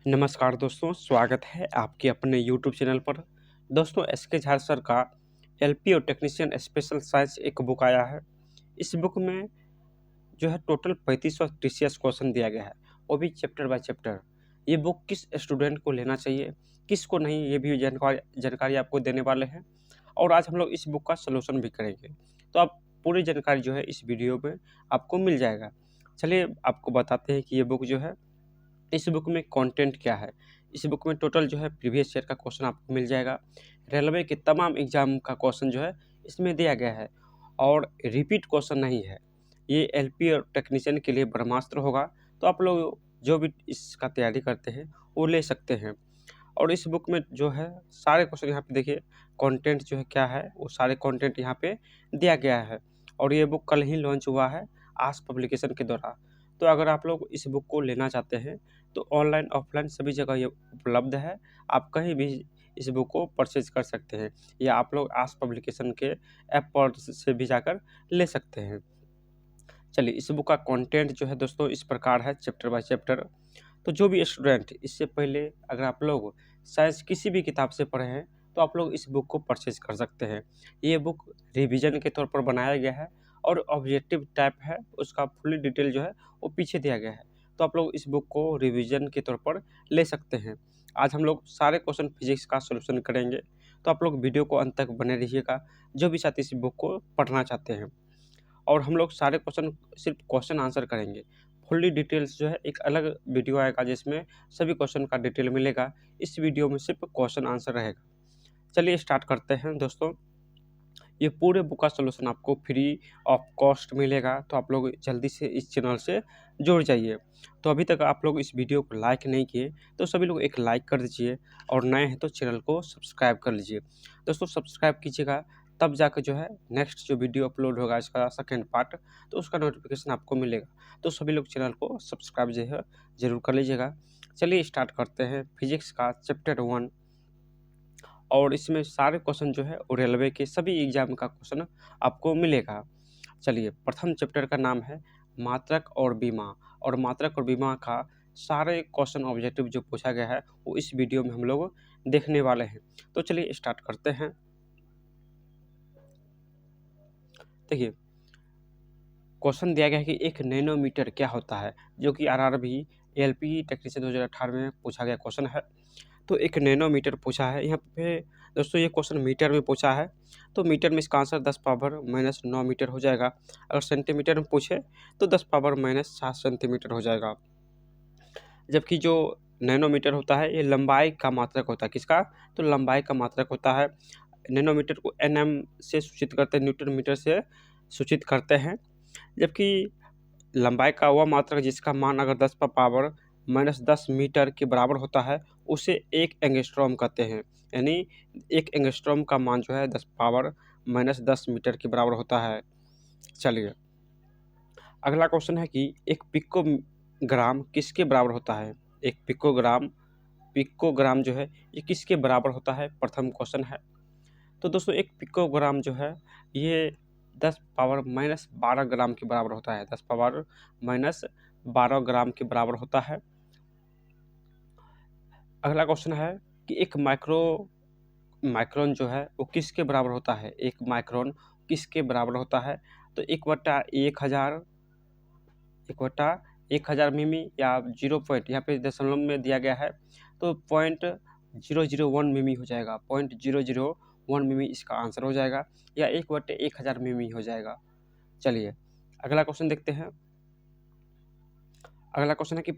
नमस्कार दोस्तों, स्वागत है आपके अपने यूट्यूब चैनल पर। दोस्तों, एसके झार सर का एलपी और टेक्नीशियन स्पेशल साइंस एक बुक आया है। इस बुक में जो है टोटल 3500 टीसीएस क्वेश्चन दिया गया है, वो भी चैप्टर बाय चैप्टर। ये बुक किस स्टूडेंट को लेना चाहिए, किसको नहीं, ये भी जानकारी आपको देने वाले हैं। और आज हम लोग इस बुक का सलूशन भी करेंगे, तो आप पूरी जानकारी जो है इस वीडियो में आपको मिल जाएगा। चलिए आपको बताते हैं कि ये बुक जो है, इस बुक में कंटेंट क्या है। इस बुक में टोटल जो है प्रीवियस ईयर का क्वेश्चन आपको मिल जाएगा। रेलवे के तमाम एग्जाम का क्वेश्चन जो है इसमें दिया गया है और रिपीट क्वेश्चन नहीं है। ये एलपी और टेक्नीशियन के लिए ब्रह्मास्त्र होगा, तो आप लोग जो भी इसका तैयारी करते हैं वो ले सकते हैं। और इस बुक में जो है सारे क्वेश्चन यहाँ पे देखिए, कंटेंट जो है क्या है वो सारे कंटेंट यहाँ पे दिया गया है। और ये बुक कल ही लॉन्च हुआ है आज पब्लिकेशन के द्वारा। तो अगर आप लोग इस बुक को लेना चाहते हैं तो ऑनलाइन ऑफलाइन सभी जगह ये उपलब्ध है। आप कहीं भी इस बुक को परचेज कर सकते हैं या आप लोग आज पब्लिकेशन के ऐप पर से भी जाकर ले सकते हैं। चलिए, इस बुक का कंटेंट जो है दोस्तों इस प्रकार है, चैप्टर बाय चैप्टर। तो जो भी स्टूडेंट इससे पहले अगर आप लोग साइंस किसी भी किताब से पढ़े हैं तो आप लोग इस बुक को परचेज कर सकते हैं। ये बुक रिवीजन के तौर पर बनाया गया है और ऑब्जेक्टिव टाइप है, उसका फुली डिटेल जो है वो पीछे दिया गया है। तो आप लोग इस बुक को रिवीजन के तौर पर ले सकते हैं। आज हम लोग सारे क्वेश्चन फिजिक्स का सोल्यूशन करेंगे, तो आप लोग वीडियो को अंत तक बने रहिएगा, जो भी साथी इस बुक को पढ़ना चाहते हैं। और हम लोग सारे क्वेश्चन सिर्फ क्वेश्चन आंसर करेंगे। फुल्ली डिटेल्स जो है एक अलग वीडियो आएगा जिसमें सभी क्वेश्चन का डिटेल मिलेगा। इस वीडियो में सिर्फ क्वेश्चन आंसर रहेगा। चलिए स्टार्ट करते हैं दोस्तों। ये पूरे बुक का सलूशन आपको फ्री ऑफ कॉस्ट मिलेगा, तो आप लोग जल्दी से इस चैनल से जुड़ जाइए। तो अभी तक आप लोग इस वीडियो को लाइक नहीं किए तो सभी लोग एक लाइक कर दीजिए, और नए हैं तो चैनल को सब्सक्राइब कर लीजिए। दोस्तों सब्सक्राइब कीजिएगा, तब जाकर जो है नेक्स्ट जो वीडियो अपलोड होगा इसका सेकेंड पार्ट, तो उसका नोटिफिकेशन आपको मिलेगा। तो सभी लोग चैनल को सब्सक्राइब जो है ज़रूर कर लीजिएगा। चलिए स्टार्ट करते हैं फिजिक्स का चैप्टर 1। और इसमें सारे क्वेश्चन जो है वो रेलवे के सभी एग्जाम का क्वेश्चन आपको मिलेगा। चलिए, प्रथम चैप्टर का नाम है मात्रक और बीमा। और मात्रक और बीमा का सारे क्वेश्चन ऑब्जेक्टिव जो पूछा गया है वो इस वीडियो में हम लोग देखने वाले हैं। तो चलिए स्टार्ट करते हैं। देखिए, क्वेश्चन दिया गया है कि एक नैनोमीटर क्या होता है, जो कि आरआरबी एलपी टेक्नीशियन 2018 में पूछा गया क्वेश्चन है। तो एक नैनोमीटर पूछा है यहाँ पे दोस्तों। ये क्वेश्चन मीटर में पूछा है, तो मीटर में इसका आंसर 10⁻⁻9 मीटर हो जाएगा। अगर सेंटीमीटर में पूछे तो 10⁻⁻7 सेंटीमीटर हो जाएगा। जबकि जो नैनोमीटर होता है ये लंबाई का मात्रक होता है। किसका? तो लंबाई का मात्रक होता है। नैनोमीटर को एनएम से सूचित करते हैं, न्यूटन मीटर से सूचित करते हैं। जबकि लंबाई का वह मात्रक जिसका मान अगर 10⁻⁻10 मीटर के बराबर होता है उसे एक एंगस्ट्रॉम कहते हैं। यानी एक एंगस्ट्रॉम का मान जो है 10⁻⁻10 मीटर के बराबर होता है। चलिए, अगला क्वेश्चन है कि एक पिकोग्राम किसके बराबर होता है। एक पिकोग्राम जो है ये किसके बराबर होता है, प्रथम क्वेश्चन है। तो दोस्तों एक पिकोग्राम जो है ये 10⁻⁻12 ग्राम के बराबर होता है। 10⁻⁻12 ग्राम के बराबर होता है। अगला क्वेश्चन है कि एक माइक्रोन जो है वो किसके बराबर होता है। एक माइक्रोन किसके बराबर होता है। तो 1/1000 मिमी या 0 पॉइंट, यहाँ पे दशमलव में दिया गया है तो 0.001 मिमी हो जाएगा। 0.001 मिमी इसका आंसर हो जाएगा, या 1/1000 मिमी हो जाएगा। चलिए अगला क्वेश्चन देखते हैं। अगला क्वेश्चन है कि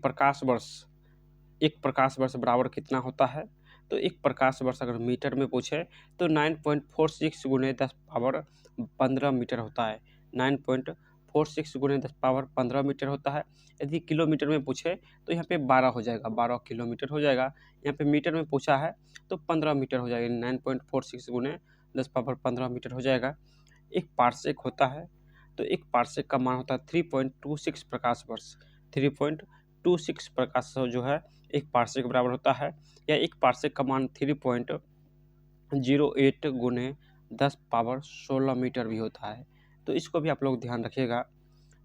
एक प्रकाश वर्ष बराबर कितना होता है। तो एक प्रकाश वर्ष अगर मीटर में पूछे तो 9.46 गुने 10⁻15 मीटर होता है। 9.46 गुने 10⁻15 मीटर होता है। यदि किलोमीटर में पूछे तो यहाँ पे 12 हो जाएगा, 12 किलोमीटर हो जाएगा। यहाँ पे मीटर में पूछा है तो 15 मीटर हो जाएगा। 9.46 गुने 10⁻15 मीटर हो जाएगा। एक पार्सेक होता है, तो एक पार्सेक का मान होता है 3.26 प्रकाश वर्ष। 3.26 प्रकाश जो है एक पार्सेक के बराबर होता है, या एक पार्सेक का मान 3.08 गुने 10⁻16 मीटर भी होता है। तो इसको भी आप लोग ध्यान रखिएगा।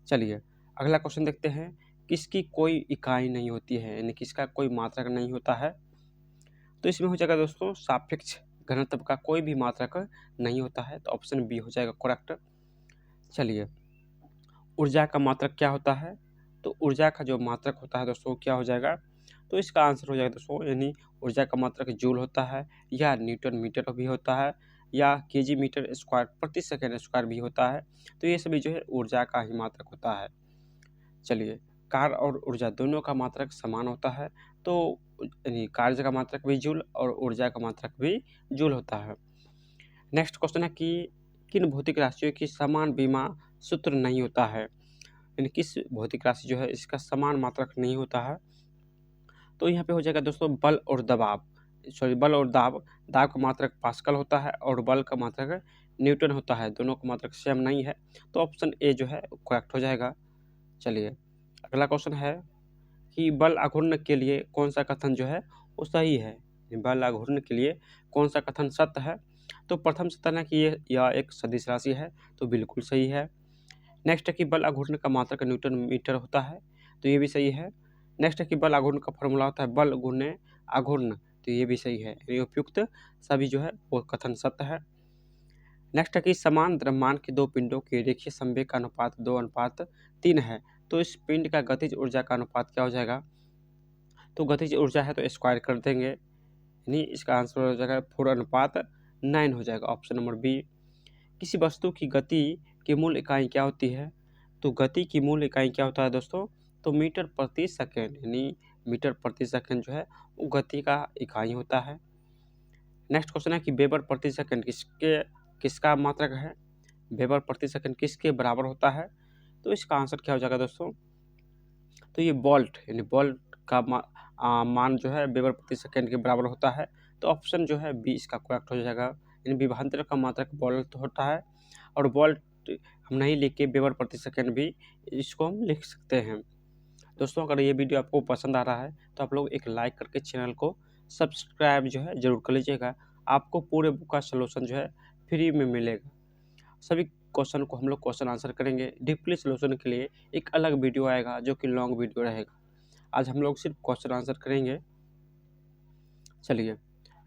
चलिए अगला क्वेश्चन देखते हैं किसकी कोई इकाई नहीं होती है, यानी किसका कोई मात्रक नहीं होता है। तो इसमें हो जाएगा दोस्तों सापेक्ष घनत्व का कोई भी मात्रक नहीं होता है, तो ऑप्शन बी हो जाएगा करेक्ट। चलिए, ऊर्जा का मात्रक क्या होता है, तो ऊर्जा का जो मात्रक होता है दोस्तों क्या हो जाएगा, तो इसका आंसर हो जाएगा दोस्तों, यानी ऊर्जा का मात्रक जूल होता है, या न्यूटन मीटर भी होता है, या केजी मीटर स्क्वायर प्रति सेकेंड स्क्वायर भी होता है। तो ये सभी जो है ऊर्जा का ही मात्रक होता है। चलिए, कार्य और ऊर्जा दोनों का मात्रक समान होता है, तो यानी कार्य का मात्रक भी जूल और ऊर्जा का मात्रक भी जूल होता है। नेक्स्ट क्वेश्चन है कि किन भौतिक राशियों की समान बीमा सूत्र नहीं होता है, यानी किस भौतिक राशि जो है इसका समान मात्रक नहीं होता है। तो यहाँ पे हो जाएगा दोस्तों बल और दबाव, बल और दाब। दाब का मात्रक पास्कल होता है और बल का मात्रक न्यूटन होता है, दोनों का मात्रक सेम नहीं है, तो ऑप्शन ए जो है करेक्ट हो जाएगा। चलिए, अगला क्वेश्चन है कि बल आघूर्ण के लिए कौन सा कथन जो है वो सही है। बल आघूर्ण के लिए कौन सा कथन सत्य है, तो प्रथम कथन है कि यह एक सदिश राशि है, तो बिल्कुल सही है। नेक्स्ट है कि बल आघूर्ण का मात्रक न्यूटन मीटर होता है, तो ये भी सही है। नेक्स्ट है कि बल आघूर्ण का फॉर्मूला होता है बल गुणे आघूर्ण, तो ये भी सही है। ये उपयुक्त सभी जो है वो कथन सत्य है। नेक्स्ट है कि समान द्रव्यमान के दो पिंडों के रेखीय संवेग का अनुपात 2:3 है, तो इस पिंड का गतिज ऊर्जा का अनुपात क्या हो जाएगा, तो गतिज ऊर्जा है तो स्क्वायर कर देंगे, यानी इसका आंसर हो जाएगा 4:9 हो जाएगा, ऑप्शन नंबर बी। किसी वस्तु की गति की मूल इकाई क्या होती है, तो गति की मूल इकाई क्या होता है दोस्तों, तो मीटर प्रति सेकेंड, यानी मीटर प्रति सेकेंड जो है वो गति का इकाई होता है। नेक्स्ट क्वेश्चन है कि वेबर प्रति सेकेंड किसका मात्रक है, वेबर प्रति सेकेंड किसके बराबर होता है, तो इसका आंसर क्या हो जाएगा दोस्तों, तो ये वोल्ट, यानी वोल्ट का मान जो है वेबर प्रति सेकेंड के बराबर होता है, तो ऑप्शन जो है बी इसका करेक्ट हो जाएगा। यानी विभवांतर का मात्रक वोल्ट होता है, और वोल्ट हम नहीं लिख के वेबर प्रति सेकेंड भी इसको हम लिख सकते हैं। दोस्तों, अगर ये वीडियो आपको पसंद आ रहा है तो आप लोग एक लाइक करके चैनल को सब्सक्राइब जो है ज़रूर कर लीजिएगा। आपको पूरे बुक का सलूशन जो है फ्री में मिलेगा। सभी क्वेश्चन को हम लोग क्वेश्चन आंसर करेंगे। डीपली सलूशन के लिए एक अलग वीडियो आएगा जो कि लॉन्ग वीडियो रहेगा। आज हम लोग सिर्फ क्वेश्चन आंसर करेंगे। चलिए,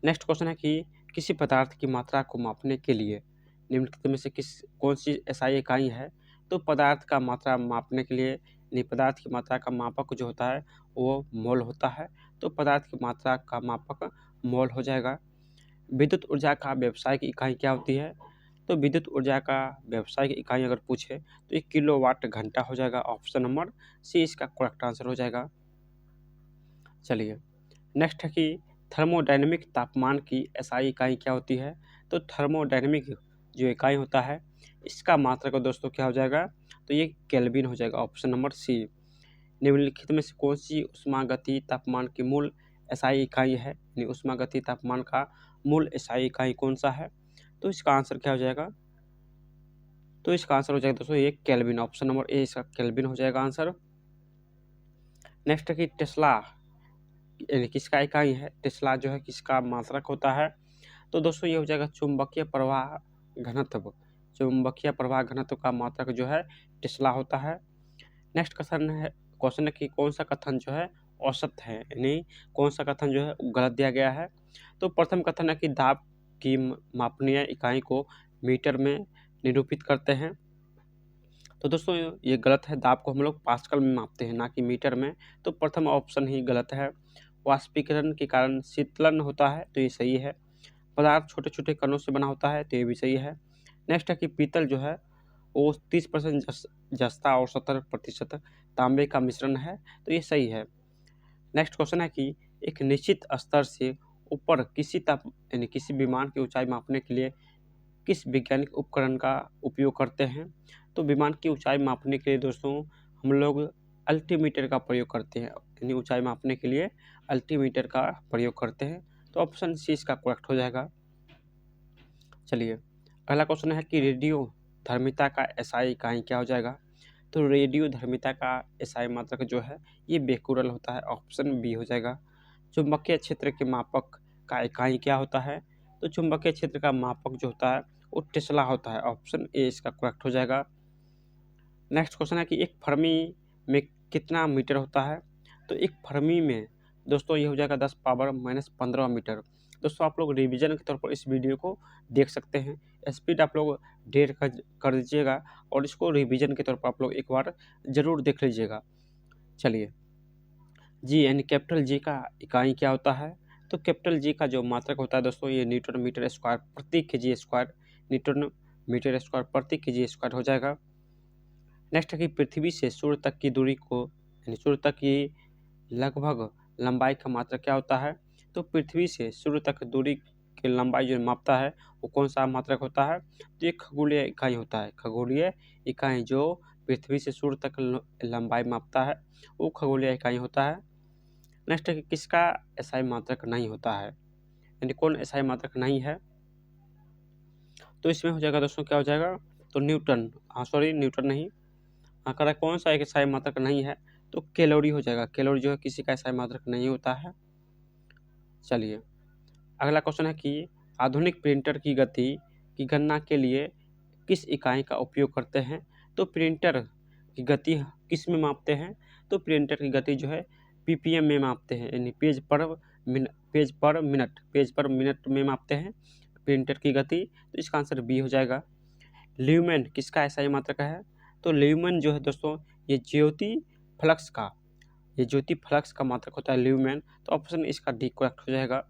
नेक्स्ट क्वेश्चन है कि किसी पदार्थ की मात्रा को मापने के लिए निम्नलिखित में से कौन सी एसआई इकाई है, तो पदार्थ का मात्रा मापने के लिए पदार्थ की मात्रा का मापक जो होता है वो मोल होता है, तो पदार्थ की मात्रा का मापक मोल हो जाएगा। विद्युत ऊर्जा का व्यावसायिक इकाई क्या होती है, तो विद्युत ऊर्जा का व्यावसायिक इकाई अगर पूछे तो 1 किलोवाट घंटा हो जाएगा, ऑप्शन नंबर सी इसका करेक्ट आंसर हो जाएगा। चलिए, नेक्स्ट है कि थर्मोडायनेमिक तापमान की एसआई इकाई क्या होती है, तो थर्मोडायनेमिक जो इकाई होता है इसका मात्रक दोस्तों क्या हो जाएगा, तो ये केल्विन हो जाएगा, ऑप्शन नंबर सी। निम्नलिखित में से कौन सी ऊष्मागति तापमान की मूल एसआई इकाई है, यानी ऊष्मागति तापमान का मूल एसआई इकाई कौन सा है, तो इसका आंसर क्या हो जाएगा, तो इसका आंसर हो जाएगा दोस्तों ये केल्विन, ऑप्शन नंबर ए इसका केल्विन हो जाएगा आंसर। नेक्स्ट है कि टेस्ला यानी किसका इकाई है, टेस्ला जो है किसका मात्रक होता है, तो दोस्तों ये हो जाएगा चुंबकीय प्रवाह घनत्व। चुंबकीय प्रवाह घनत्व का मात्रक जो है टेस्ला होता है। नेक्स्ट क्वेश्चन है कि कौन सा कथन जो है औसत है, यानी कौन सा कथन जो है गलत दिया गया है, तो प्रथम कथन है कि दाब की मापनीय इकाई को मीटर में निरूपित करते हैं, तो दोस्तों ये गलत है। दाब को हम लोग पास्कल में मापते हैं ना कि मीटर में, तो प्रथम ऑप्शन ही गलत है। वाष्पीकरण के कारण शीतलन होता है, तो ये सही है। पदार्थ छोटे छोटे कणों से बना होता है, तो ये भी सही है। नेक्स्ट है कि पीतल जो है वो 30% जस्ता और 70% तांबे का मिश्रण है, तो ये सही है। नेक्स्ट क्वेश्चन है कि एक निश्चित स्तर से ऊपर यानी किसी विमान की ऊंचाई मापने के लिए किस वैज्ञानिक उपकरण का उपयोग करते हैं, तो विमान की ऊंचाई मापने के लिए दोस्तों हम लोग अल्टीमीटर का प्रयोग करते हैं, यानी ऊंचाई मापने के लिए अल्टीमीटर का प्रयोग करते हैं, तो ऑप्शन सी इसका करेक्ट हो जाएगा। चलिए, अगला क्वेश्चन है कि रेडियो धर्मिता का एसआई इकाई क्या हो जाएगा, तो रेडियो धर्मिता का एसआई मात्रक जो है ये बेकुरल होता है, ऑप्शन बी हो जाएगा। चुंबकीय क्षेत्र के मापक का इकाई क्या होता है, तो चुंबकीय क्षेत्र का मापक जो होता है वो टेस्ला होता है, ऑप्शन ए इसका करेक्ट हो जाएगा। नेक्स्ट क्वेश्चन है कि एक फर्मी कितना मीटर होता है, तो एक फर्मी में दोस्तों ये हो जाएगा 10 पावर माइनस 15 मीटर। दोस्तों आप लोग रिवीजन के तौर पर इस वीडियो को देख सकते हैं, स्पीड आप लोग 1.5 कर दीजिएगा और इसको रिवीजन के तौर पर आप लोग एक बार ज़रूर देख लीजिएगा। चलिए जी यानी कैपिटल जी का इकाई क्या होता है, तो कैपिटल जी का जो मात्रक होता है दोस्तों ये न्यूटन मीटर स्क्वायर प्रति KG square, newton metre square प्रति केजी स्क्वायर हो जाएगा। नेक्स्ट है कि पृथ्वी से सूर्य तक की दूरी को यानी सूर्य तक की लगभग लंबाई का मात्रक क्या होता है, तो पृथ्वी से सूर्य तक दूरी की लंबाई जो मापता है वो कौन सा मात्रक होता है, तो ये खगोलीय इकाई होता है। खगोलीय इकाई जो पृथ्वी से सूर्य तक लंबाई मापता है वो खगोलीय इकाई होता है। नेक्स्ट है कि किसका एसआई मात्रक नहीं होता है, यानी कौन एसआई मात्रक नहीं है, तो इसमें हो जाएगा दोस्तों क्या हो जाएगा, तो न्यूटन, न्यूटन नहीं, कह कौन सा एक एसआई मात्रक नहीं है, तो कैलोरी हो जाएगा। कैलोरी जो है किसी का एसआई मात्रक नहीं होता है। चलिए अगला क्वेश्चन है कि आधुनिक प्रिंटर की गति की गणना के लिए किस इकाई का उपयोग करते हैं, तो प्रिंटर की गति किस में मापते हैं, तो प्रिंटर की गति जो है पीपीएम में मापते हैं, यानी पेज पर मिनट में मापते हैं प्रिंटर की गति। तो इसका आंसर बी हो जाएगा। ल्यूमेन किसका एसआई मात्रक है, तो ल्यूमेन जो है दोस्तों ये ज्योति फ्लक्स का मात्रक होता है ल्यूमेन। तो ऑप्शन इसका डी करेक्ट हो जाएगा।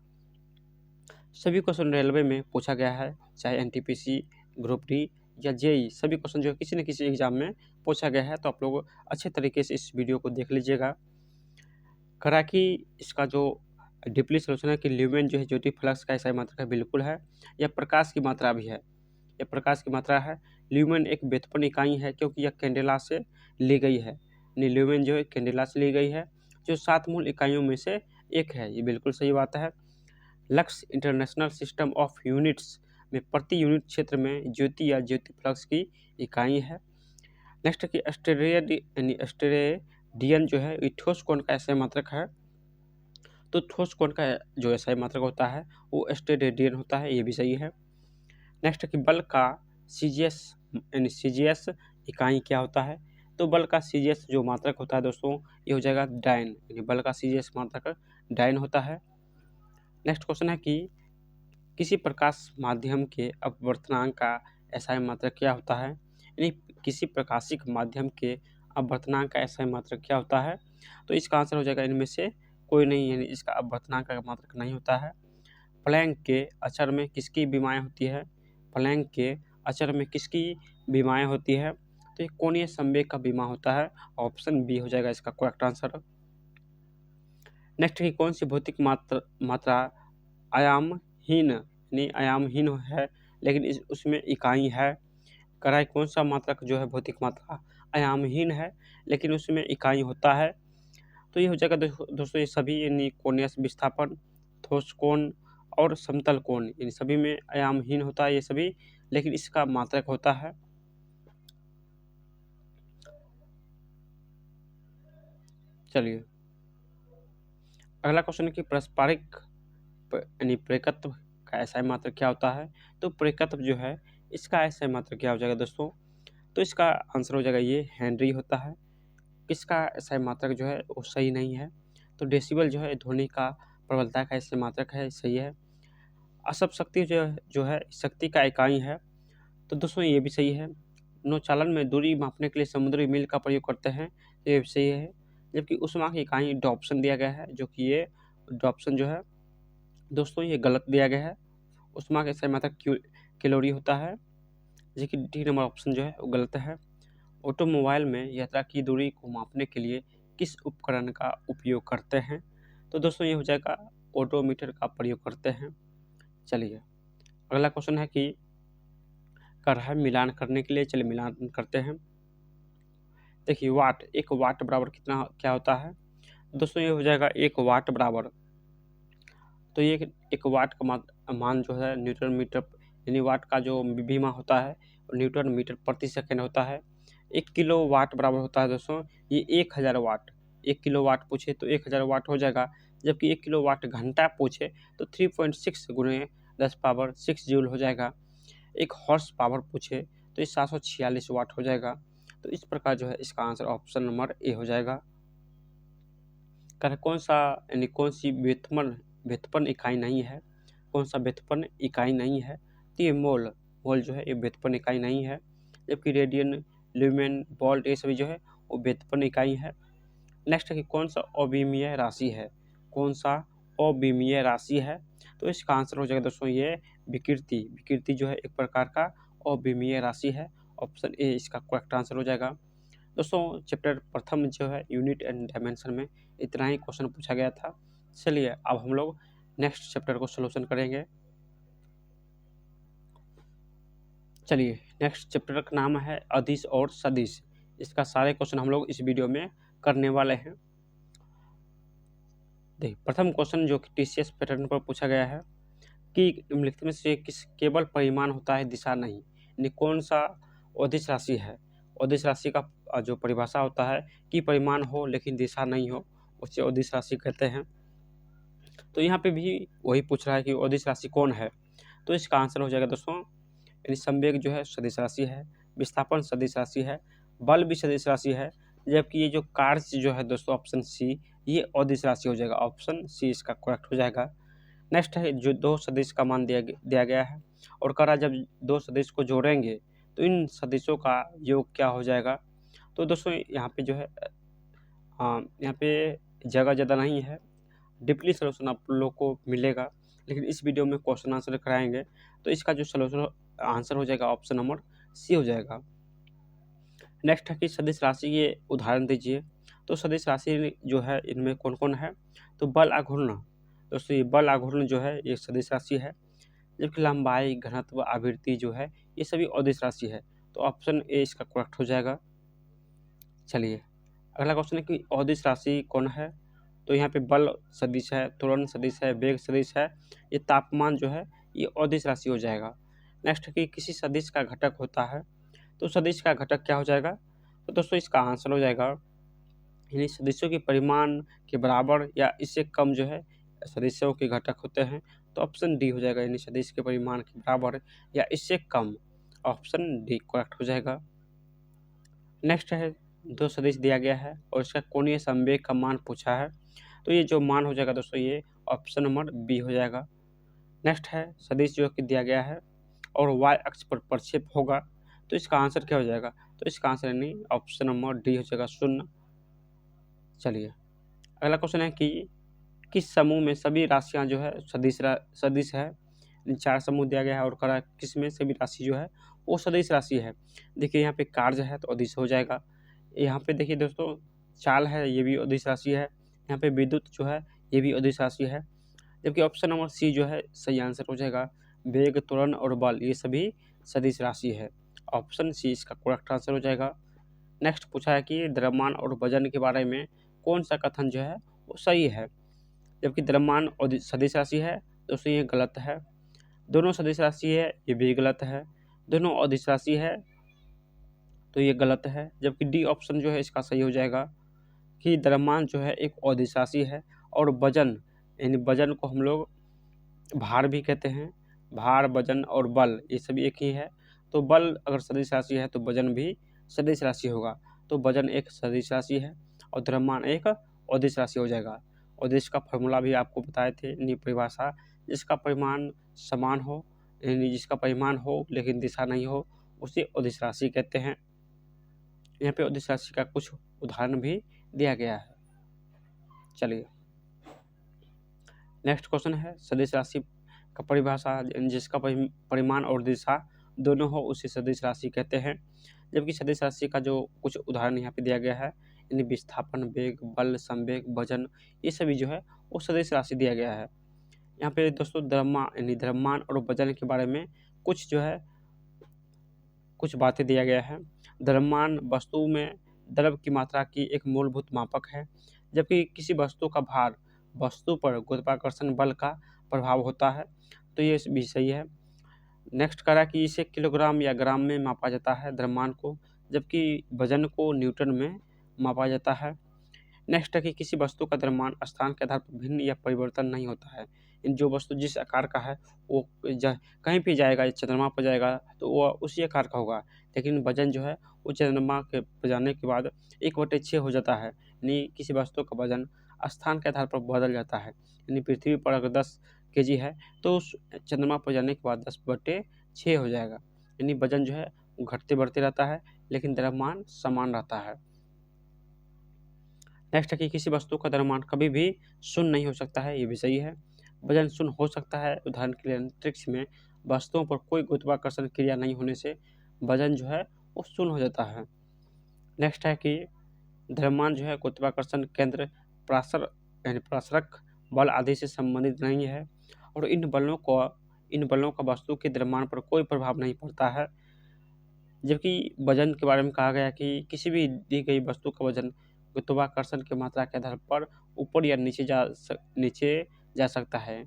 सभी क्वेश्चन रेलवे में पूछा गया है, चाहे एनटीपीसी, ग्रुप डी या जेई, सभी क्वेश्चन जो है किसी न किसी एग्जाम में पूछा गया है। तो आप लोग अच्छे तरीके से इस वीडियो को देख लीजिएगा। करा कि इसका जो डीपली सोल्यूशन है कि ल्यूमेन जो है ज्योति फ्लक्स का एसआई मात्रक है, बिल्कुल है। यह प्रकाश की मात्रा भी है, यह प्रकाश की मात्रा है। ल्यूमेन एक व्युत्पन्न इकाई है क्योंकि यह कैंडेला से ली गई है, यानी ल्यूमेन जो है कैंडेला से ली गई है जो 7 मूल इकाइयों में से एक है, ये बिल्कुल सही बात है। Lux international system of units में प्रति यूनिट क्षेत्र में ज्योति या ज्योति फ्लक्स की इकाई है। नेक्स्ट कि एस्टेरेडियन जो है ठोस कोण का एसआई मात्रक है, तो ठोस कोण का जो एसआई मात्रक होता है वो एस्टेरेडियन होता है, ये भी सही है। नेक्स्ट कि बल का सीजीएस यानी सीजीएस इकाई क्या होता है, तो बल का सीजीएस जो मात्रक होता है दोस्तों ये हो जाएगा डायन, यानी बल का सीजीएस मात्रक डायन होता है। नेक्स्ट क्वेश्चन है कि किसी प्रकाश माध्यम के अपवर्तनांक का एसआई मात्रक क्या होता है, यानी किसी प्रकाशिक माध्यम के अपवर्तनांक का एसआई मात्रक क्या होता है, तो इसका आंसर हो जाएगा इनमें से कोई नहीं, यानी इसका अपवर्तनांक का मात्रक नहीं होता है। प्लैंक के अचर में किसकी विमाएँ होती है, प्लैंक के अचर में किसकी विमाएँ होती है, तो ये कोणीय संवेग का विमा होता है। ऑप्शन बी हो जाएगा इसका करेक्ट आंसर। नेक्स्ट की कौन सी भौतिक मात्रा आयामहीन यानी आयामहीन है लेकिन उसमें इकाई है। कराई कौन सा मात्रक जो है भौतिक मात्रा आयामहीन है लेकिन उसमें इकाई होता है, तो ये हो जाएगा दोस्तों ये सभी, यानी कोणीय विस्थापन, ठोस कोण और समतल कोण, इन सभी में आयामहीन होता है ये सभी, लेकिन इसका मात्रक होता है। चलिए अगला क्वेश्चन है कि पारस्परिक यानी प्रेरकत्व का एसआई मात्रक क्या होता है, तो प्रेरकत्व जो है इसका एसआई मात्रक क्या हो जाएगा दोस्तों, तो इसका आंसर हो जाएगा ये हेनरी होता है। किसका एसआई मात्रक जो है वो सही नहीं है, तो डेसिबल जो है ध्वनि का प्रबलता का एसआई मात्रक है, सही है। असभ शक्ति जो है शक्ति का इकाई है, तो दोस्तों ये भी सही है। नौचालन में दूरी मापने के लिए समुद्री मील का प्रयोग करते हैं, तो ये भी सही है। जबकि उष्मा की इकाई डॉप्सन दिया गया है, जो कि ये डॉप्सन जो है दोस्तों ये गलत दिया गया है। उष्मा का एसआई मात्रक कैलोरी होता है, जो कि डी नंबर ऑप्शन जो है वो गलत है। ऑटोमोबाइल में यात्रा की दूरी को मापने के लिए किस उपकरण का उपयोग करते हैं, तो दोस्तों ये हो जाएगा ओडोमीटर का प्रयोग करते हैं। चलिए अगला क्वेश्चन है कि कढ़ाई मिलान करने के लिए, चलिए मिलान करते हैं। देखिए वाट, एक वाट बराबर कितना क्या होता है दोस्तों, ये हो जाएगा एक वाट बराबर, तो ये एक वाट का मान जो है न्यूटन मीटर, यानी वाट का जो विमा होता है न्यूटन मीटर प्रति सेकेंड होता है। 1 किलो वाट बराबर होता है दोस्तों ये 1000 वाट, 1 किलो वाट पूछे तो 1000 वाट हो जाएगा, जबकि 1 किलो वाट घंटा पूछे तो 3.6 गुणे 10 पावर 6 जूल हो जाएगा। एक हॉर्स पावर पूछे तो ये 746 वाट हो जाएगा। तो इस प्रकार जो है इसका आंसर ऑप्शन नंबर ए हो जाएगा। कौन सा यानी कौन सी व्युत्पन्न इकाई नहीं है, कौन सा व्युत्पन्न इकाई नहीं है, तो ये मोल जो है ये व्युत्पन्न इकाई नहीं है, जबकि रेडियन, ल्यूमेन, वोल्ट ये सभी जो है वो व्युत्पन्न इकाई है। नेक्स्ट है कि कौन सा अविमीय राशि है, कौन सा अविमीय राशि है, तो इसका आंसर हो जाएगा दोस्तों ये विकृति जो है एक प्रकार का अविमीय राशि है। ऑप्शन ए इसका करेक्ट आंसर हो जाएगा। दोस्तों चैप्टर प्रथम जो है यूनिट एंड डायमेंशन में इतना ही क्वेश्चन पूछा गया था। चलिए अब हम लोग नेक्स्ट चैप्टर को सोल्यूशन करेंगे। चलिए नेक्स्ट चैप्टर का नाम है अदिश और सदिश। इसका सारे क्वेश्चन हम लोग इस वीडियो में करने वाले हैं। देखिए प्रथम क्वेश्चन जो कि टीसीएस पैटर्न पर पूछा गया है कि निम्नलिखित में से किस केवल परिमाण होता है दिशा नहीं, यानी कौन सा अदिश राशि है। अदिश राशि का जो परिभाषा होता है कि परिमाण हो लेकिन दिशा नहीं हो, उसे अदिश राशि कहते हैं। तो यहाँ पे भी वही पूछ रहा है कि अदिश राशि कौन है, तो इसका आंसर हो जाएगा दोस्तों यानी संवेग जो है सदिश राशि है, विस्थापन सदिश राशि है, बल भी सदिश राशि है, जबकि ये जो कार्य जो है दोस्तों ऑप्शन सी ये अदिश राशि हो जाएगा। ऑप्शन सी इसका करेक्ट हो जाएगा। नेक्स्ट है जो दो सदिश का मान दिया गया है और कह रहा जब दो सदिश को जोड़ेंगे तो इन सदिशों का योग क्या हो जाएगा। तो दोस्तों यहाँ पे जो है यहाँ पे जगह ज़्यादा नहीं है, डीपली सोल्यूशन आप लोग को मिलेगा, लेकिन इस वीडियो में क्वेश्चन आंसर कराएंगे तो इसका जो सोल्यूशन आंसर हो जाएगा ऑप्शन नंबर सी हो जाएगा। नेक्स्ट है कि सदिश राशि ये उदाहरण दीजिए। तो सदिश राशि जो है इनमें कौन कौन है, तो बल आघूर्ण, दोस्तों ये बल आघूर्ण जो है ये सदिश राशि है, जबकि लंबाई, घनत्व, आवृत्ति जो है ये सभी अदिश राशि है। तो ऑप्शन ए इसका करेक्ट हो जाएगा। चलिए अगला क्वेश्चन है कि अदिश राशि कौन है, तो यहाँ पे बल सदिश है, त्वरण सदिश है, वेग सदिश है, ये तापमान जो है ये अदिश राशि हो जाएगा। नेक्स्ट है कि किसी सदिश का घटक होता है, तो सदिश का घटक क्या हो जाएगा, तो दोस्तों इसका आंसर हो जाएगा यानी सदिशों के परिमाण के बराबर या इससे कम जो है सदिशों के घटक होते हैं। तो ऑप्शन डी हो जाएगा यानी सदिश के परिमाण के बराबर या इससे कम, ऑप्शन डी करेक्ट हो जाएगा। नेक्स्ट है दो सदिश दिया गया है और इसका कोणीय संवेग का मान पूछा है, तो ये जो मान हो जाएगा दोस्तों ये ऑप्शन नंबर बी हो जाएगा। नेक्स्ट है सदिश जो कि दिया गया है और वाई अक्ष पर प्रक्षेप होगा, तो इसका आंसर क्या हो जाएगा, तो इसका आंसर यानी ऑप्शन नंबर डी हो जाएगा 0। चलिए अगला क्वेश्चन है कि किस समूह में सभी राशियां जो है सदिश है, 4 समूह दिया गया है और करा किस में सभी राशि जो है वो सदिश राशि है। देखिए यहाँ पे कार्य है तो अदिश हो जाएगा। यहाँ पे देखिए दोस्तों चाल है ये भी अदिश राशि है, यहाँ पे विद्युत जो है ये भी अदिश राशि है, जबकि ऑप्शन नंबर सी जो है सही आंसर हो जाएगा। वेग, त्वरण और बल ये सभी सदिश राशि है, ऑप्शन सी इसका करेक्ट आंसर हो जाएगा। नेक्स्ट पूछा है कि द्रव्यमान और वजन के बारे में कौन सा कथन जो है वो सही है, जबकि द्रव्यमान सदिश राशि है दोस्तों ये गलत है, दोनों सदिश राशि है ये भी गलत है, दोनों अदिश राशि है तो ये गलत है, जबकि डी ऑप्शन जो है इसका सही हो जाएगा कि द्रव्यमान जो है एक अदिश राशि है और वजन यानी वजन को हम लोग भार भी कहते हैं, भार, वजन और बल ये सभी एक ही है। तो बल अगर सदिश राशि है तो वजन भी सदिश राशि होगा, तो वजन एक सदिश राशि है और द्रव्यमान एक अदिश राशि हो जाएगा। अदिश का फॉर्मूला भी आपको बताए थे यानी परिभाषा, जिसका परिमाण समान हो यानी जिसका परिमाण हो लेकिन दिशा नहीं हो उसे अदिश राशि कहते हैं। यहाँ पे अदिश राशि का कुछ उदाहरण भी दिया गया है। चलिए नेक्स्ट क्वेश्चन है सदिश राशि का परिभाषा, जिसका परिमाण और दिशा दोनों हो उसे सदिश राशि कहते हैं, जबकि सदिश राशि का जो कुछ उदाहरण यहाँ पे दिया गया है यानी विस्थापन, वेग, बल, संवेग, वजन ये सभी जो है वो सदिश राशि दिया गया है। यहाँ पे दोस्तों द्रव्यमान और वजन के बारे में कुछ जो है कुछ बातें दिया गया है। द्रव्यमान वस्तु में द्रव की मात्रा की एक मूलभूत मापक है, जबकि किसी वस्तु का भार वस्तु पर गुरुत्वाकर्षण बल का प्रभाव होता है, तो ये भी सही है। नेक्स्ट करा कि इसे किलोग्राम या ग्राम में मापा जाता है द्रव्यमान को, जबकि वजन को न्यूटन में मापा जाता है। नेक्स्ट है कि किसी वस्तु का द्रव्यमान स्थान के आधार पर भिन्न या परिवर्तन नहीं होता है, जो वस्तु जिस आकार का है वो कहीं भी जाएगा, चंद्रमा पर जाएगा तो वो उसी आकार का होगा, लेकिन वजन जो है वो चंद्रमा के पर जाने के बाद 1/6 हो जाता है। यानी किसी वस्तु का वजन स्थान के आधार पर बदल जाता है। यानी पृथ्वी पर अगर 10 केजी है तो उस चंद्रमा पर जाने के बाद 10/6 हो जाएगा। यानी वजन जो है वो घटते बढ़ते रहता है, लेकिन द्रव्यमान समान रहता है। नेक्स्ट है कि किसी वस्तु का द्रव्यमान कभी भी शून्य नहीं हो सकता है, ये भी सही है। वजन शून्य हो सकता है, उदाहरण के लिए अंतरिक्ष में वस्तुओं पर कोई गुरुत्वाकर्षण क्रिया नहीं होने से वजन जो है वो शून्य हो जाता है। नेक्स्ट है कि द्रव्यमान जो है गुरुत्वाकर्षण केंद्र, परासर यानी परासरक बल आदि से संबंधित नहीं है, और इन बलों का वस्तु के द्रव्यमान पर कोई प्रभाव नहीं पड़ता है। जबकि वजन के बारे में कहा गया कि किसी भी दी गई वस्तु का वजन गुरुत्वाकर्षण की मात्रा के आधार पर ऊपर या नीचे जा सकता है।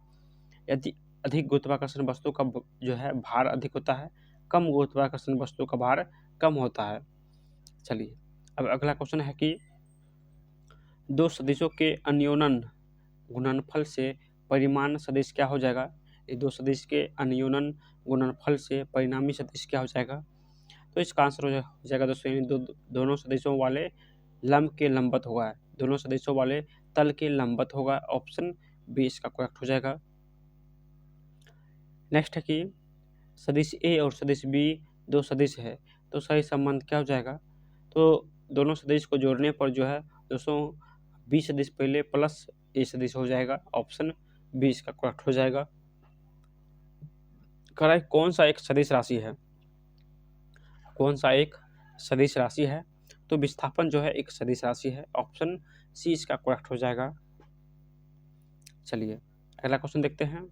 यदि अधिक गुरुत्वाकर्षण वस्तु का जो है भार अधिक होता है, कम गुरुत्वाकर्षण वस्तु का भार कम होता है। चलिए, अब अगला क्वेश्चन है कि दो सदिशों के अन्योनन गुणनफल से परिमाण सदिश क्या हो जाएगा। ये दो सदिश के अन्योनन गुणनफल से परिणामी सदिश क्या हो जाएगा। तो इसका आंसर हो जाएगा दोस्तों, यानी दोनों सदिशों वाले लंब के लंबवत होगा, दोनों सदिशों वाले तल के लंबवत होगा। ऑप्शन बी इसका करेक्ट हो जाएगा। नेक्स्ट है कि सदिश ए और सदिश बी दो सदिश है, तो सही संबंध क्या हो जाएगा। तो दोनों सदिश को जोड़ने पर जो है दोस्तों बी सदिश पहले प्लस ए सदिश हो जाएगा। ऑप्शन बी इसका करेक्ट हो जाएगा। कराए कौन सा एक सदिश राशि है, कौन सा एक सदिश राशि है। तो विस्थापन जो है एक सदिश राशि है। ऑप्शन सी इसका करेक्ट हो जाएगा। चलिए अगला क्वेश्चन देखते हैं।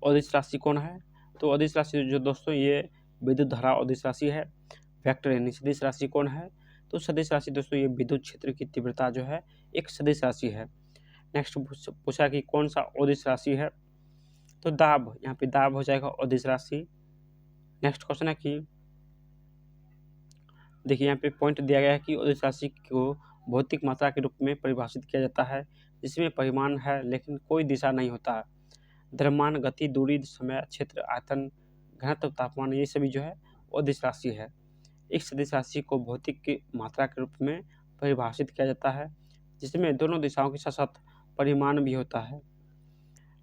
अदिश राशि कौन है। तो अदिश राशि जो दोस्तों ये विद्युत धारा अदिश राशि है। वेक्टर यानी सदिश राशि कौन है। तो सदिश राशि दोस्तों ये विद्युत क्षेत्र की तीव्रता जो है एक सदिश राशि है। नेक्स्ट पूछा कि कौन सा अदिश राशि है। तो दाब, यहाँ पे दाब हो जाएगा अदिश राशि। नेक्स्ट क्वेश्चन है कि देखिए यहाँ पे पॉइंट दिया गया है कि अदिश राशि को भौतिक मात्रा के रूप में परिभाषित किया जाता है जिसमें परिमाण है लेकिन कोई दिशा नहीं होता है। द्रव्यमान, गति, दूरी, समय, क्षेत्र, आयतन, घनत्व, तापमान, ये सभी जो है अदिश राशि है। एक सदिश राशि को भौतिक की मात्रा के रूप में परिभाषित किया जाता है जिसमें दोनों दिशाओं के साथ साथ परिमाण भी होता है।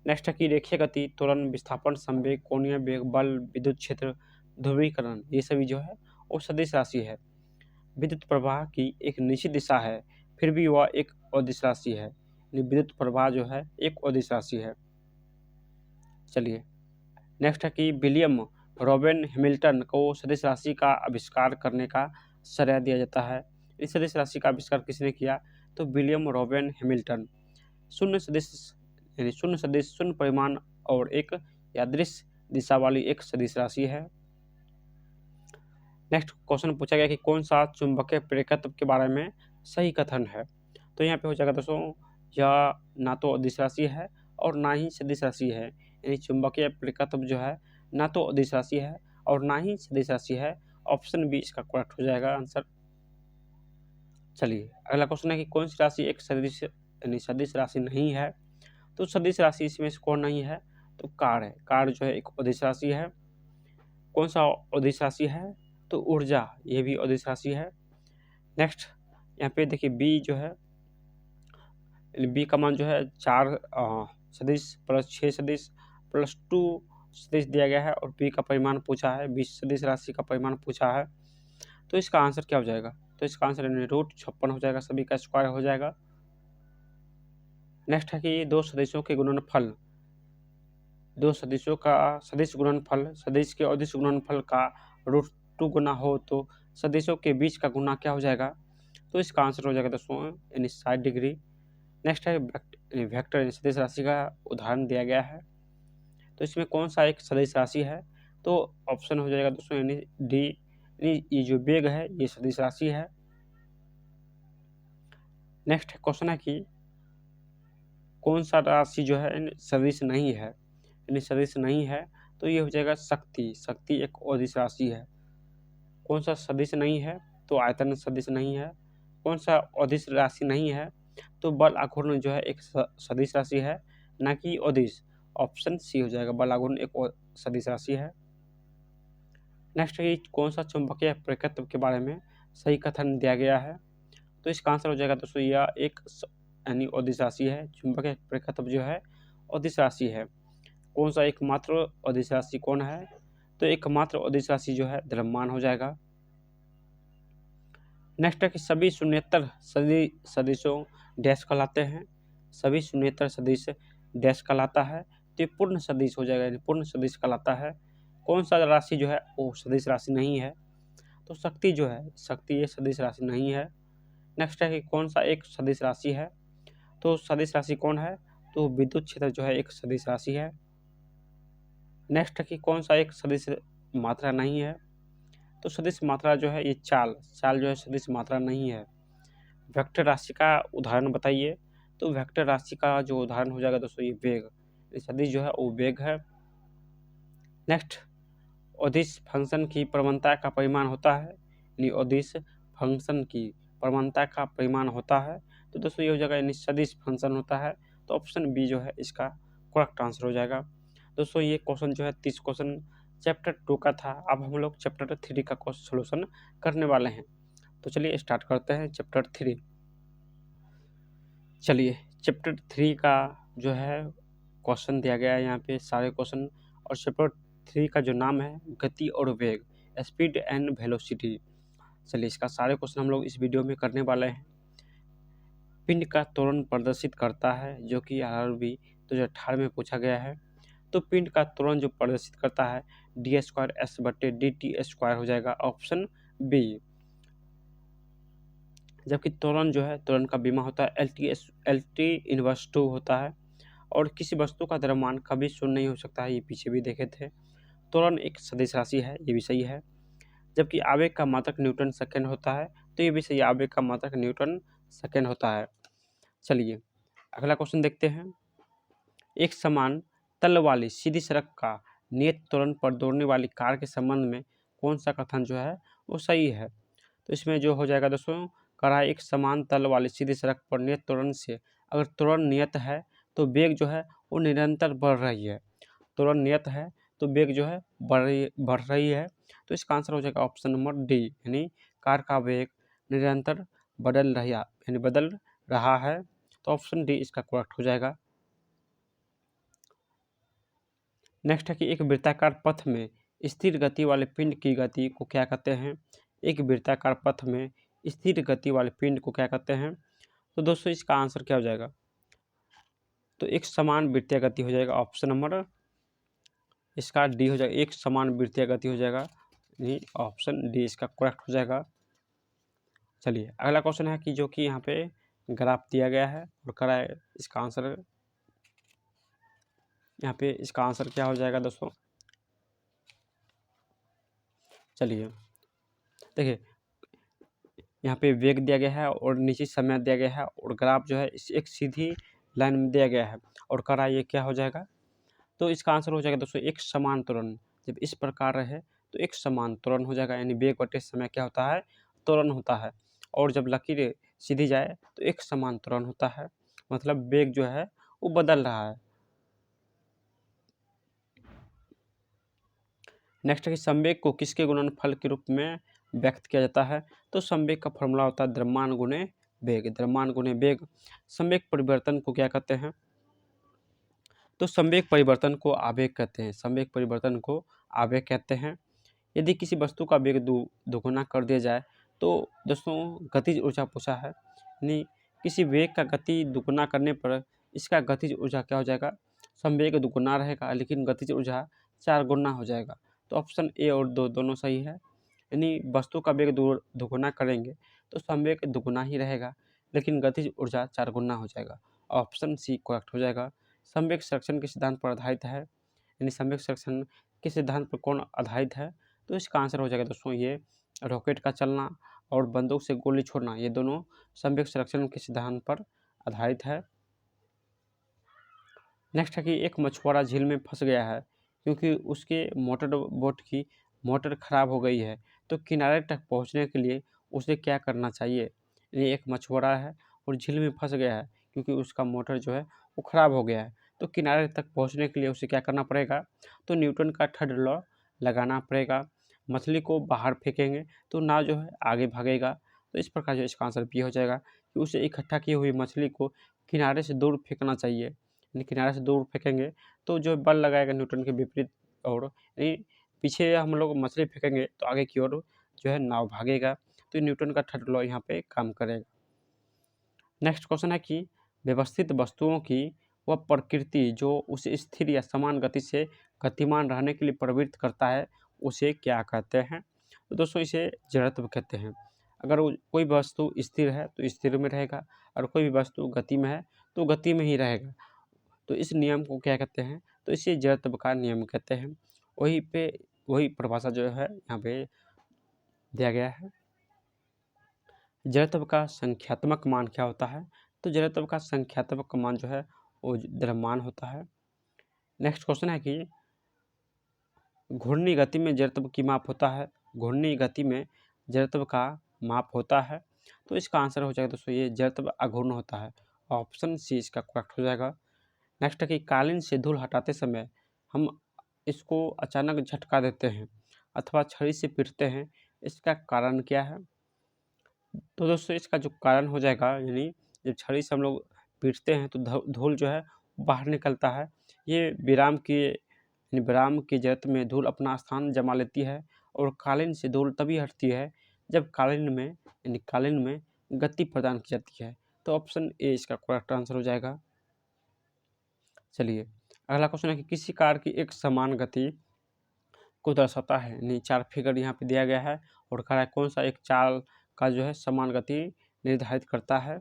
नेक्स्ट है कि रेखीय गति, त्वरण, विस्थापन, संवेग, कोणीय वेग, बल, विद्युत क्षेत्र, ध्रुवीकरण, ये सभी जो है वो सदिश राशि है। विद्युत प्रवाह की एक निश्चित दिशा है फिर भी वह एक अदिश राशि है। विद्युत प्रवाह जो है एक अदिश राशि है। चलिए नेक्स्ट है कि विलियम रॉबिन हैमिल्टन को सदिश राशि का आविष्कार करने का श्रेय दिया जाता है। इस सदिश राशि का आविष्कार किसने किया। तो विलियम रॉबिन हैमिल्टन। शून्य सदिश यानी शून्य सदिश, शून्य परिमाण और एक यादृश दिशा वाली एक सदिश राशि है। नेक्स्ट क्वेश्चन पूछा गया कि कौन सा चुंबकीय प्रेरकत्व के बारे में सही कथन है। तो यहाँ पे हो जाएगा दोस्तों यह ना तो अदिश राशि है और ना ही सदिश राशि है। यानी चुंबकीय प्रेरकत्व जो है ना तो अदिश राशि है और ना ही सदिश राशि है। ऑप्शन बी इसका करेक्ट हो जाएगा आंसर। चलिए अगला क्वेश्चन है कि कौन सी राशि एक सदिश यानी सदिश राशि नहीं है। तो सदिश राशि इसमें से कौन नहीं है। तो कार है, कार जो है एक अदिश राशि है। कौन सा अदिश राशि है। तो ऊर्जा, ये भी अदिश राशि है। नेक्स्ट यहाँ पे देखिए बी जो है, बी का मान जो है 4 सदिश प्लस 6 सदिश प्लस 2 सदिश दिया गया है और बी का परिमाण पूछा है, 20 सदिश राशि का परिमाण पूछा है। तो इसका आंसर क्या हो जाएगा। तो इसका आंसर √56 हो जाएगा, सभी का स्क्वायर हो जाएगा। नेक्स्ट है कि दो सदिशों के गुणनफल, दो सदिशों का सदिश गुणनफल सदिश के अदिश गुणनफल का √2 गुना हो तो सदिशों के बीच का गुना क्या हो जाएगा। तो इसका आंसर हो जाएगा दोस्तों यानी 60 डिग्री। नेक्स्ट है वेक्टर यानी सदिश राशि का उदाहरण दिया गया है। तो इसमें कौन सा एक सदिश राशि है। तो ऑप्शन हो जाएगा दोस्तों यानी डी, यानी ये जो वेग है ये सदिश राशि है। नेक्स्ट क्वेश्चन है कि कौन सा राशि जो है सदिश नहीं है, यानी सदिश नहीं है। तो ये हो जाएगा शक्ति, शक्ति एक अदिश राशि है। कौन सा सदिश नहीं है। तो आयतन सदिश नहीं है। कौन सा अदिश राशि नहीं है। तो बल आघूर्ण जो है एक सदिश राशि है। ना कि अदिश। ऑप्शन सी हो जाएगा, बलागुन एक सदिश राशि है। नेक्स्ट है कौन सा चुंबकीय प्रकृति के बारे में सही कथन दिया गया है, तो इसका आंसर हो जाएगा दोस्तों यह एक यानी अदिश राशि है। चुंबकीय प्रकृति जो है अदिश राशि है। कौन सा एकमात्र अदिश राशि कौन है, तो एकमात्र अदिश राशि जो है द्रव्यमान हो जाएगा। नेक्स्ट है कि सभी शून्येतर सदिशों डैश कहलाते हैं। सभी शून्येतर सदिश डैश कहलाता है, तो ये पूर्ण सदिश हो जाएगा, यानी पूर्ण सदिश कहलाता है। कौन सा राशि जो है वो सदिश राशि नहीं है, तो शक्ति जो है, शक्ति ये सदिश राशि नहीं है। नेक्स्ट है कि कौन सा एक सदिश राशि है, तो सदिश राशि कौन है, तो विद्युत क्षेत्र जो है एक सदिश राशि है। नेक्स्ट है कि कौन सा एक सदिश मात्रा नहीं है, तो सदिश मात्रा जो है ये चाल जो है सदिश मात्रा नहीं है। वेक्टर राशि का उदाहरण बताइए, तो वेक्टर राशि का जो उदाहरण हो जाएगा दोस्तों ये वेग, सदिश जो है वो वेग है। नेक्स्ट, अदिश फंक्शन की प्रवणता का परिमाण होता है, यानी अदिश फंक्शन की प्रवणता का परिमाण होता है, तो दोस्तों ये हो जाएगा यानी सदिश फंक्शन होता है। तो ऑप्शन बी जो है इसका करेक्ट आंसर हो जाएगा। दोस्तों ये क्वेश्चन जो है 30 क्वेश्चन चैप्टर 2 का था। अब हम लोग चैप्टर 3 का सोल्यूशन करने वाले हैं। तो चलिए स्टार्ट करते हैं चैप्टर 3। चलिए चैप्टर 3 का जो है क्वेश्चन दिया गया है यहाँ पे सारे क्वेश्चन, और चैप्टर 3 का जो नाम है गति और वेग, स्पीड एंड वेलोसिटी। चलिए इसका सारे क्वेश्चन हम लोग इस वीडियो में करने वाले हैं। पिंड का त्वरण प्रदर्शित करता है, जो कि RRB 2018 में पूछा गया है। तो पिंड का त्वरण जो प्रदर्शित करता है d²s/dt² हो जाएगा, ऑप्शन बी। जबकि त्वरण जो है, त्वरण का बीमा होता है LT−2 होता है, और किसी वस्तु का द्रव्यमान कभी शून्य नहीं हो सकता है, ये पीछे भी देखे थे। त्वरण एक सदिश राशि है, ये भी सही है। जबकि आवेग का मात्रक न्यूटन सेकेंड होता है, तो ये भी सही, आवेग का मात्रक न्यूटन सेकेंड होता है। चलिए अगला क्वेश्चन देखते हैं। एक समान तल वाली सीधी सड़क का नियत त्वरण पर दौड़ने वाली कार के संबंध में कौन सा कथन जो है वो सही है, तो इसमें जो हो जाएगा दोस्तों, करा एक समान तल वाली सीधी सड़क पर नियत त्वरण से अगर त्वरण नियत है तो वेग जो है वो निरंतर बढ़ रही है। त्वरण नियत है तो वेग जो है बढ़ रही है, तो इसका आंसर हो जाएगा ऑप्शन नंबर डी, यानी कार का वेग निरंतर बदल रहा है। तो ऑप्शन डी इसका करेक्ट हो जाएगा। नेक्स्ट है कि एक वृत्ताकार पथ में स्थिर गति वाले पिंड की गति को क्या कहते हैं। एक वृत्ताकार पथ में स्थिर गति वाले पिंड को क्या कहते हैं, तो दोस्तों इसका आंसर क्या हो जाएगा, तो एक समान वृत्तीय गति हो जाएगा, ऑप्शन नंबर इसका डी हो जाएगा, एक समान वृत्तीय गति हो जाएगा, यानी ऑप्शन डी इसका करेक्ट हो जाएगा। चलिए अगला क्वेश्चन है कि जो कि यहाँ पे ग्राफ दिया गया है और करा है, इसका आंसर यहाँ पे इसका आंसर क्या हो जाएगा दोस्तों। चलिए देखिए यहाँ पे वेग दिया गया है और नीचे समय दिया गया है, और ग्राफ जो है इस एक सीधी लाइन में दिया गया है, और करा ये क्या हो जाएगा, तो इसका आंसर हो जाएगा दोस्तों एक समान त्वरण। जब इस प्रकार रहे तो एक समान त्वरण हो जाएगा, यानी वेग बटे समय क्या होता है, त्वरण होता है। और जब लकीर सीधी जाए तो एक समान त्वरण होता है, मतलब वेग जो है वो बदल रहा है। नेक्स्ट है कि संवेग को किसके गुणनफल के रूप में व्यक्त किया जाता है, तो संवेग का फॉर्मूला होता है द्रव्यमान गुणे वेग। द्रव्यमान गुणे वेग। संवेग परिवर्तन को क्या कहते हैं, तो संवेग परिवर्तन को आवेग कहते हैं। संवेग परिवर्तन को आवेग कहते हैं। यदि किसी वस्तु का वेग दोगुना कर दिया जाए तो दोस्तों गतिज ऊर्जा पूछा है, यानी किसी वेग का गति दुगुना करने पर इसका गतिज ऊर्जा क्या हो जाएगा, संवेग दुगुना रहेगा लेकिन गतिज ऊर्जा 4 गुना हो जाएगा। तो ऑप्शन ए और दो दोनों सही है, यानी वस्तु का वेग दुगुना करेंगे तो संवेग दुगुना ही रहेगा लेकिन गतिज ऊर्जा 4 गुना हो जाएगा। ऑप्शन सी करेक्ट हो जाएगा। संवेग संरक्षण के सिद्धांत पर आधारित है, यानी संवेग संरक्षण के सिद्धांत पर कौन आधारित है, तो इसका आंसर हो जाएगा दोस्तों ये रॉकेट का चलना और बंदूक से गोली छोड़ना, ये दोनों संवेग संरक्षण के सिद्धांत पर आधारित है। नेक्स्ट है कि एक मछुआरा झील में फंस गया है क्योंकि उसके मोटर बोट की मोटर खराब हो गई है, तो किनारे तक पहुंचने के लिए उसे क्या करना चाहिए। यानी एक मछुआरा है और झील में फंस गया है क्योंकि उसका मोटर जो है वो ख़राब हो गया है, तो किनारे तक पहुंचने के लिए उसे क्या करना पड़ेगा, तो न्यूटन का थर्ड लॉ लगाना पड़ेगा। मछली को बाहर फेंकेंगे तो नाव जो है आगे भागेगा। तो इस प्रकार जो इसका आंसर बी हो जाएगा कि उसे इकट्ठा की हुई मछली को किनारे से दूर फेंकना चाहिए, यानी किनारे से दूर फेंकेंगे तो जो बल लगाएगा न्यूटन के विपरीत, और यानी पीछे हम लोग मछली फेंकेंगे तो आगे की ओर जो है नाव भागेगा। तो न्यूटन का थर्ड लॉ यहाँ पे काम करेगा। नेक्स्ट क्वेश्चन है कि व्यवस्थित वस्तुओं की वह प्रकृति जो उसे स्थिर या समान गति से गतिमान रहने के लिए प्रवृत्त करता है उसे क्या कहते हैं। तो दोस्तों इसे जड़त्व कहते हैं। अगर कोई वस्तु स्थिर है तो स्थिर में रहेगा, और कोई भी वस्तु गति में है तो गति में ही रहेगा। तो इस नियम को क्या कहते हैं, तो इसे जड़त्व का नियम कहते हैं। वही परिभाषा जो है यहाँ पे दिया गया है। जड़त्व का संख्यात्मक मान क्या होता है, तो जड़त्व का संख्यात्मक मान जो है वो द्रव्यमान होता है। नेक्स्ट क्वेश्चन है कि घूर्णी गति में जड़त्व की माप होता है, घूर्णी गति में जड़त्व का माप होता है। तो इसका आंसर हो जाएगा दोस्तों ये जड़त्व अघूर्ण होता है। ऑप्शन सी इसका करेक्ट हो जाएगा। नेक्स्ट है कि कालीन से धूल हटाते समय हम इसको अचानक झटका देते हैं अथवा छड़ी से पीटते हैं, इसका कारण क्या है। तो दोस्तों इसका जो कारण हो जाएगा, यानी जब छड़ी से हम लोग पीटते हैं तो धूल जो है बाहर निकलता है। ये विराम की जड़त्व में धूल अपना स्थान जमा लेती है, और कालीन से धूल तभी हटती है जब कालीन में गति प्रदान की जाती है। तो ऑप्शन ए इसका करेक्ट आंसर हो जाएगा। चलिए अगला क्वेश्चन है कि किसी कार की एक समान गति को दर्शाता है, यानी 4 फिगर यहाँ पे दिया गया है और कहा है कौन सा एक चाल का जो है समान गति निर्धारित करता है।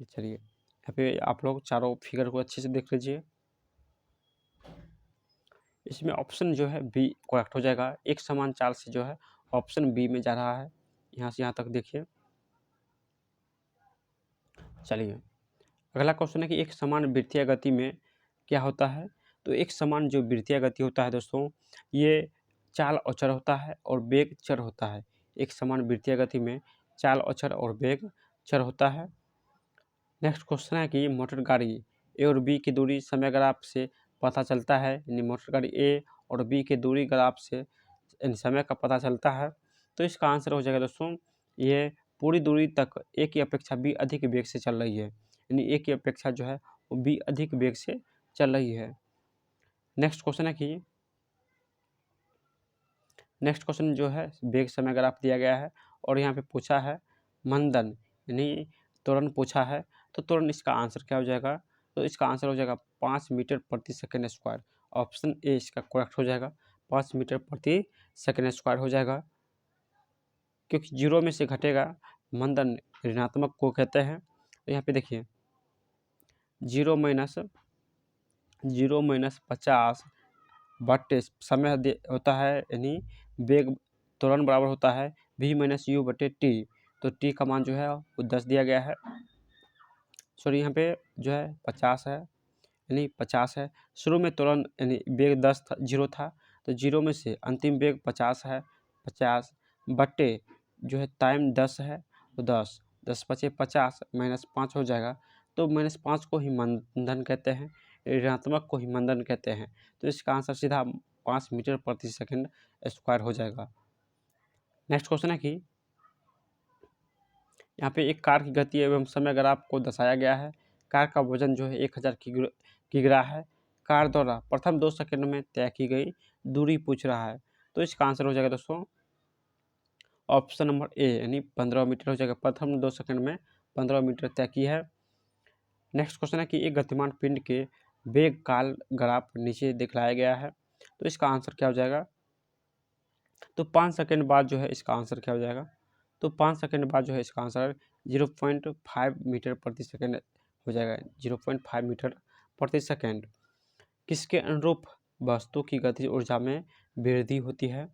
चलिए यहाँ पे आप लोग चारों फिगर को अच्छे से देख लीजिए। इसमें ऑप्शन जो है बी करेक्ट हो जाएगा। एक समान चाल से जो है ऑप्शन बी में जा रहा है, यहाँ से यहाँ तक देखिए। चलिए अगला क्वेश्चन है कि एक समान वृत्तीय गति में क्या होता है। तो एक समान जो वृत्तीय गति होता है दोस्तों, ये चाल अचर होता है और वेग चर होता है। एक समान वृत्तीय गति में चाल अचर और वेग चर होता है। नेक्स्ट क्वेश्चन है कि मोटर गाड़ी ए और बी की दूरी समय ग्राफ से पता चलता है, यानी मोटर गाड़ी ए और बी की दूरी ग्राफ से समय का पता चलता है। तो इसका आंसर हो जाएगा दोस्तों ये पूरी दूरी तक ए की अपेक्षा बी अधिक वेग से चल रही है, यानी ए की अपेक्षा जो है वो बी अधिक वेग से चल रही है। नेक्स्ट क्वेश्चन जो है वेग समय ग्राफ दिया गया है और यहाँ पे पूछा है मंदन यानी त्वरण पूछा है। तो त्वरण इसका आंसर क्या हो जाएगा, तो इसका आंसर हो जाएगा 5 मीटर प्रति सेकेंड स्क्वायर। ऑप्शन ए इसका करेक्ट हो जाएगा, 5 मीटर प्रति सेकेंड स्क्वायर हो जाएगा। क्योंकि जीरो में से घटेगा, मंदन ऋणात्मक को कहते हैं। तो यहाँ पे देखिए 0 - 50 बटे समय होता है, यानी वेग त्वरण बराबर होता है v-u/t। तो t का मान जो है वो 10 दिया गया है। सॉरी यहाँ पे जो है 50 है, यानी 50 है। शुरू में त्वरण यानी वेग 10 था, 0 था, तो 0 में से अंतिम वेग 50 है। 50 बटे जो है टाइम 10 है, तो 10 बचे 50 -5 हो जाएगा। तो -5 को ही मंदन कहते हैं, ऋणात्मक को ही मंदन कहते हैं। तो इसका आंसर सीधा 5 मीटर प्रति सेकंड स्क्वायर हो जाएगा। नेक्स्ट क्वेश्चन है कि यहाँ पे एक कार की गति एवं समय ग्राफ को दर्शाया गया है। कार का वजन जो है 1000 किग्रा है। कार द्वारा प्रथम 2 सेकंड में तय की गई दूरी पूछ रहा है। तो इसका आंसर हो जाएगा दोस्तों ऑप्शन नंबर ए, यानी 15 मीटर हो जाएगा। प्रथम 2 सेकंड में 15 मीटर तय की है। नेक्स्ट क्वेश्चन है कि एक गतिमान पिंड के वेग काल ग्राफ नीचे दिखलाया गया है। तो इसका आंसर क्या हो जाएगा, तो 5 सेकंड बाद जो है इसका आंसर क्या हो जाएगा, तो 5 सेकंड बाद जो है इसका आंसर 0.5 मीटर प्रति सेकंड हो जाएगा। 0.5 मीटर प्रति सेकंड किसके अनुरूप वस्तु की गतिज ऊर्जा में वृद्धि होती है।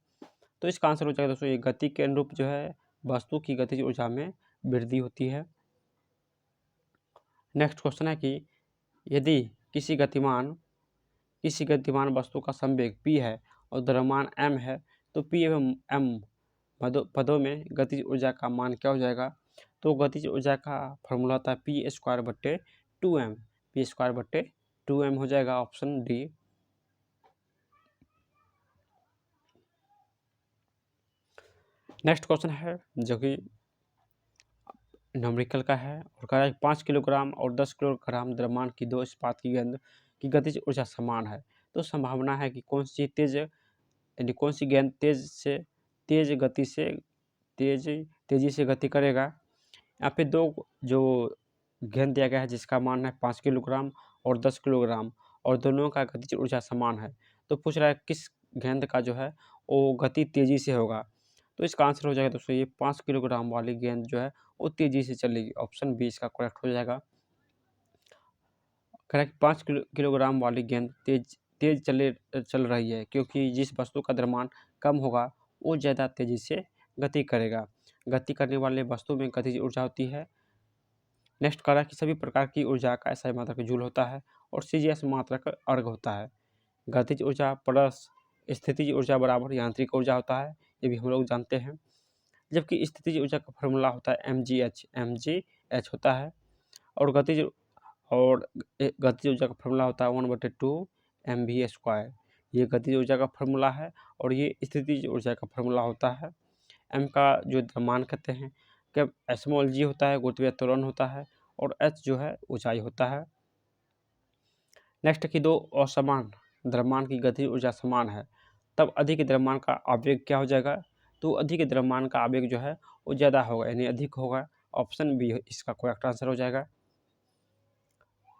तो इसका आंसर हो जाएगा दोस्तों ये गति के अनुरूप जो है वस्तु की गतिज ऊर्जा में वृद्धि होती है। नेक्स्ट क्वेश्चन है कि यदि किसी गतिमान वस्तु का संवेग p है और द्रव्यमान m है, तो p एवं m पदों में गतिज ऊर्जा का मान क्या हो जाएगा। तो गतिज ऊर्जा का फॉर्मूला होता है p² / 2m। v²/2m हो जाएगा, ऑप्शन डी। नेक्स्ट क्वेश्चन है जो कि न्यूमेरिकल का है और कह रहा है 5 किलोग्राम और 10 किलोग्राम द्रव्यमान की दो इस्पात की गेंद की गतिज ऊर्जा समान है, तो संभावना है कि कौन सी गेंद तेजी से गति करेगा। यहाँ पे दो जो गेंद दिया गया है जिसका मान है 5 किलोग्राम और 10 किलोग्राम और दोनों का गतिज ऊर्जा समान है, तो पूछ रहा है किस गेंद का जो है वो गति तेजी से होगा। तो इसका आंसर हो जाएगा दोस्तों ये 5 किलोग्राम वाली गेंद जो है वो तेजी से चलेगी, ऑप्शन बी इसका करेक्ट हो जाएगा। करेक्ट 5 किलोग्राम वाली गेंद तेज चल रही है क्योंकि जिस वस्तु का द्रव्यमान कम होगा वो ज़्यादा तेजी से गति करेगा। गति करने वाले वस्तु में गतिज ऊर्जा होती है। नेक्स्ट कह रहा है कि सभी प्रकार की ऊर्जा का SI मात्रक जूल होता है और CGS मात्रक अर्ग होता है। गतिज ऊर्जा प्लस स्थितिज ऊर्जा बराबर यांत्रिक ऊर्जा होता है, ये भी हम लोग जानते हैं। जबकि स्थितिज ऊर्जा का फॉर्मूला होता है mgh होता है और गतिज ऊर्जा का फॉर्मूला होता है 1/2 mv²। ये गतिज ऊर्जा का फॉर्मूला है और ये स्थितिज ऊर्जा का फॉर्मूला होता है। m का जो द्रव्यमान कहते हैं, स्मॉल g होता है, गुरुत्वीय त्वरण होता है और h जो है ऊंचाई होता है। नेक्स्ट कि दो असमान द्रव्यमान की गतिज ऊर्जा समान है तब अधिक द्रव्यमान का आवेग क्या हो जाएगा, तो अधिक द्रव्यमान का आवेग जो है वो ज़्यादा होगा यानी अधिक होगा, ऑप्शन बी इसका करेक्ट आंसर हो जाएगा।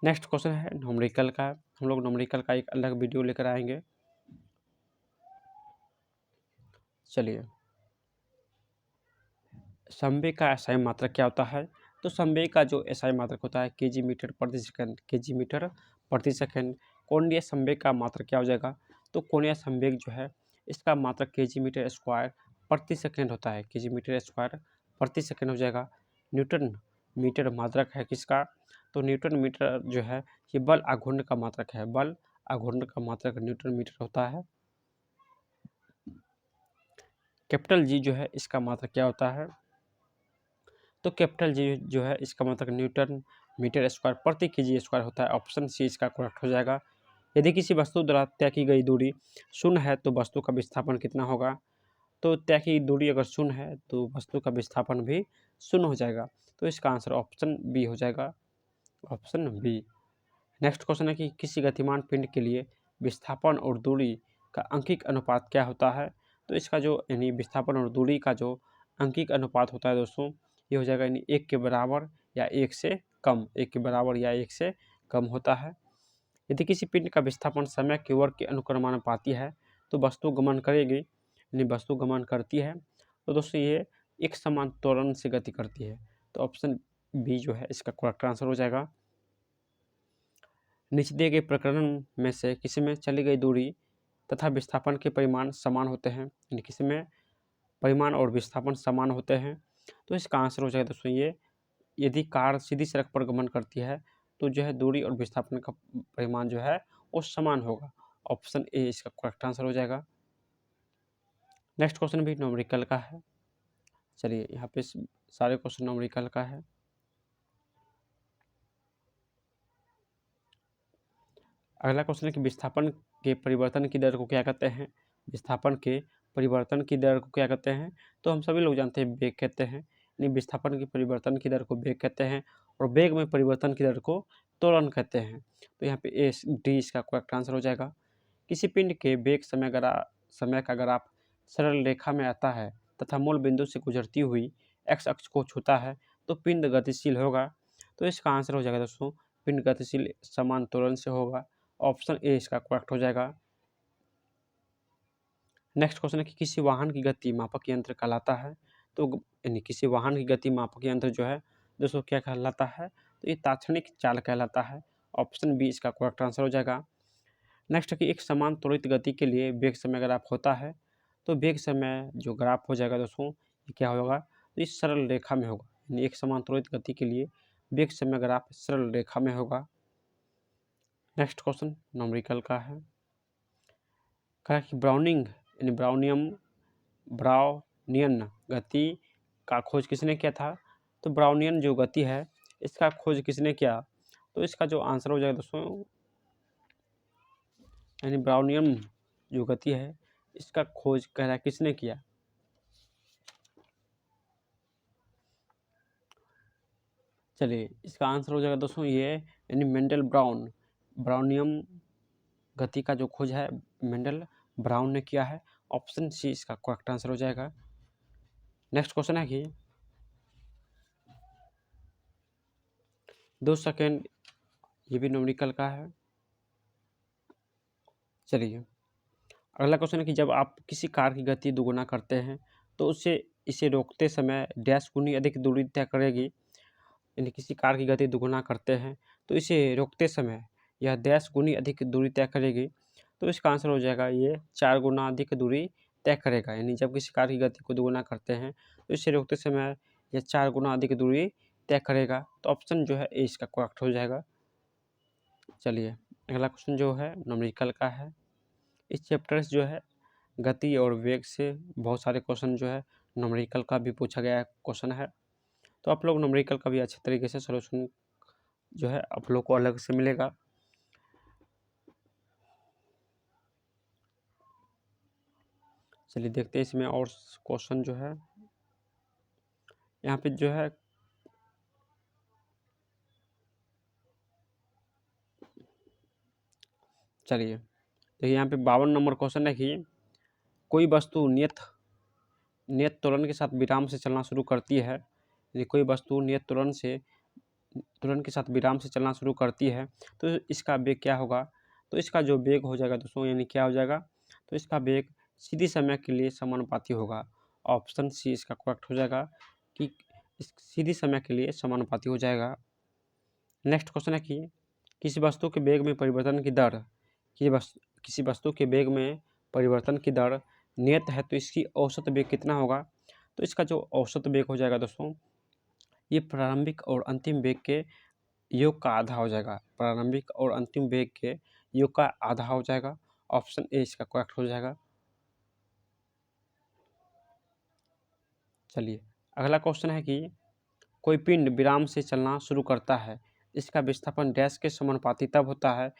नेक्स्ट क्वेश्चन है न्यूमेरिकल का। हम लोग न्यूमेरिकल का एक अलग वीडियो लेकर आएंगे। चलिए, संवेग का SI मात्रक क्या होता है, तो संवेग का जो SI मात्रक होता है kg मीटर प्रति सेकंड। कोणीय संवेग का मात्रक क्या हो जाएगा, तो कोणीय संवेग जो है इसका मात्रक kg² प्रति सेकंड होता है, kg² प्रति सेकंड हो जाएगा। न्यूटन मीटर मात्रक है किसका, तो न्यूटन मीटर जो है ये बल आघूर्ण का मात्रक है, बल आघूर्ण का मात्रक न्यूटन मीटर होता है। कैपिटल G जो है इसका मात्रक क्या होता है, तो कैपिटल G जो है इसका मात्रक न्यूटन मीटर स्क्वायर प्रति kg² होता है, ऑप्शन सी इसका करेक्ट हो जाएगा। यदि किसी वस्तु द्वारा तय की गई दूरी शून्य है तो वस्तु का विस्थापन कितना होगा, तो तय की दूरी अगर शून्य है तो वस्तु का विस्थापन भी शून्य हो जाएगा, तो इसका आंसर ऑप्शन बी हो जाएगा, ऑप्शन बी। नेक्स्ट क्वेश्चन है कि किसी गतिमान पिंड के लिए विस्थापन और दूरी का अंकिक अनुपात क्या होता है, तो इसका जो यानी विस्थापन और दूरी का जो अंकिक अनुपात होता है दोस्तों ये हो जाएगा यानी 1 के बराबर या 1 से कम, 1 के बराबर या 1 से कम होता है। यदि किसी पिंड का विस्थापन समय के वर्ग के अनुक्रमानुपाती है तो वस्तु गमन करेगी, यानी वस्तु गमन करती है तो दोस्तों ये एक समान त्वरण से गति करती है, तो ऑप्शन बी जो है इसका करेक्ट आंसर हो जाएगा। नीचे दिए गए प्रकरण में से किसी में चली गई दूरी तथा विस्थापन के परिमाण समान होते हैं, यानी किसी में परिमाण और विस्थापन समान होते हैं, तो इसका आंसर हो जाएगा दोस्तों ये, यदि कार सीधी सड़क पर गमन करती है तो जो है दूरी और विस्थापन का परिमाण जो है वो समान होगा, ऑप्शन ए इसका करेक्ट आंसर हो जाएगा। नेक्स्ट क्वेश्चन भी न्यूमेरिकल का है। चलिए यहाँ पे सारे क्वेश्चन न्यूमेरिकल का है। अगला क्वेश्चन है कि विस्थापन के परिवर्तन की दर को क्या कहते हैं, विस्थापन के परिवर्तन की दर को क्या कहते हैं, तो हम सभी लोग जानते हैं वेग कहते हैं, यानी विस्थापन के परिवर्तन की दर को वेग कहते हैं और वेग में परिवर्तन की दर को त्वरण कहते हैं, तो यहाँ पे ए डी इसका करेक्ट आंसर हो जाएगा। किसी पिंड के वेग समय का ग्राफ सरल रेखा में आता है तथा मूल बिंदु से गुजरती हुई एक्स अक्ष को छूता है तो पिंड गतिशील होगा, तो इसका आंसर हो जाएगा दोस्तों पिंड गतिशील समान त्वरण से होगा, ऑप्शन ए इसका करेक्ट हो जाएगा। नेक्स्ट क्वेश्चन है कि किसी वाहन की गति मापक यंत्र कहलाता है, तो यानी किसी वाहन की गति मापक यंत्र जो है दोस्तों क्या कहलाता है, तो ये तात्क्षणिक चाल कहलाता है, ऑप्शन बी इसका करेक्ट आंसर हो जाएगा। नेक्स्ट है कि एक समान त्वरित गति के लिए वेग समय ग्राफ होता है, तो वेग समय जो ग्राफ हो जाएगा दोस्तों ये क्या होगा, तो इस सरल रेखा में होगा, यानी एक समान त्वरित गति के लिए वेग समय ग्राफ सरल रेखा में होगा। नेक्स्ट क्वेश्चन न्यूमेरिकल का है। कहा कि ब्राउनियन गति का खोज किसने किया था, तो ब्राउनियन जो गति है इसका खोज किसने किया, तो इसका जो आंसर हो जाएगा दोस्तों, यानी ब्राउनियम जो गति है इसका खोज कह रहा है किसने किया। चलिए इसका आंसर हो जाएगा दोस्तों ये, यानी मेंडल ब्राउन। ब्राउनियम गति का जो खोज है मेंडल ब्राउन ने किया है। ऑप्शन सी इसका करेक्ट आंसर हो जाएगा। नेक्स्ट क्वेश्चन है कि 2 सेकेंड, ये भी न्यूमेरिकल का है। चलिए अगला क्वेश्चन है कि जब आप किसी कार की गति दुगुना करते हैं तो इसे रोकते समय डैश गुनी अधिक दूरी तय करेगी। यानी किसी कार की गति दुगुना करते हैं तो इसे रोकते समय यह डैश गुनी अधिक दूरी तय करेगी। तो इसका आंसर हो जाएगा ये 4 गुना अधिक दूरी तय करेगा। यानी जब किसी कार की गति को दुगुना करते हैं तो इसे रोकते समय यह 4 गुना अधिक दूरी तय करेगा। तो ऑप्शन जो है ए इसका करेक्ट हो जाएगा। चलिए अगला क्वेश्चन जो है न्यूमेरिकल का है। इस चैप्टर से जो है गति और वेग से बहुत सारे क्वेश्चन जो है न्यूमेरिकल का भी पूछा गया क्वेश्चन है। तो आप लोग न्यूमेरिकल का भी अच्छे तरीके से सॉल्यूशन जो है आप लोग को अलग से मिलेगा। चलिए देखते हैं इसमें और क्वेश्चन जो है यहाँ पे जो है चलिए देखिए यहाँ पे 52 नंबर क्वेश्चन है कि कोई वस्तु नियत त्वरण के साथ विराम से चलना शुरू करती है। यानी कोई वस्तु नियत त्वरण के साथ विराम से चलना शुरू करती है तो इसका वेग क्या होगा। तो इसका जो वेग हो जाएगा दोस्तों, यानी क्या हो जाएगा, तो इसका वेग सीधी समय के लिए समानुपाती होगा। ऑप्शन सी इसका करेक्ट हो जाएगा कि सीधी समय के लिए समानुपाती हो जाएगा। नेक्स्ट क्वेश्चन है कि किसी वस्तु के वेग में परिवर्तन की दर किसी वस्तु के वेग में परिवर्तन की दर नियत है तो इसकी औसत वेग कितना होगा। तो इसका जो औसत वेग हो जाएगा दोस्तों, ये प्रारंभिक और अंतिम वेग के योग का आधा हो जाएगा। प्रारंभिक और अंतिम वेग के योग का आधा हो जाएगा। ऑप्शन ए इसका करेक्ट हो जाएगा। चलिए अगला क्वेश्चन है कि कोई पिंड विराम से चलना शुरू करता है, इसका विस्थापन डैश के समानुपाती तब होता है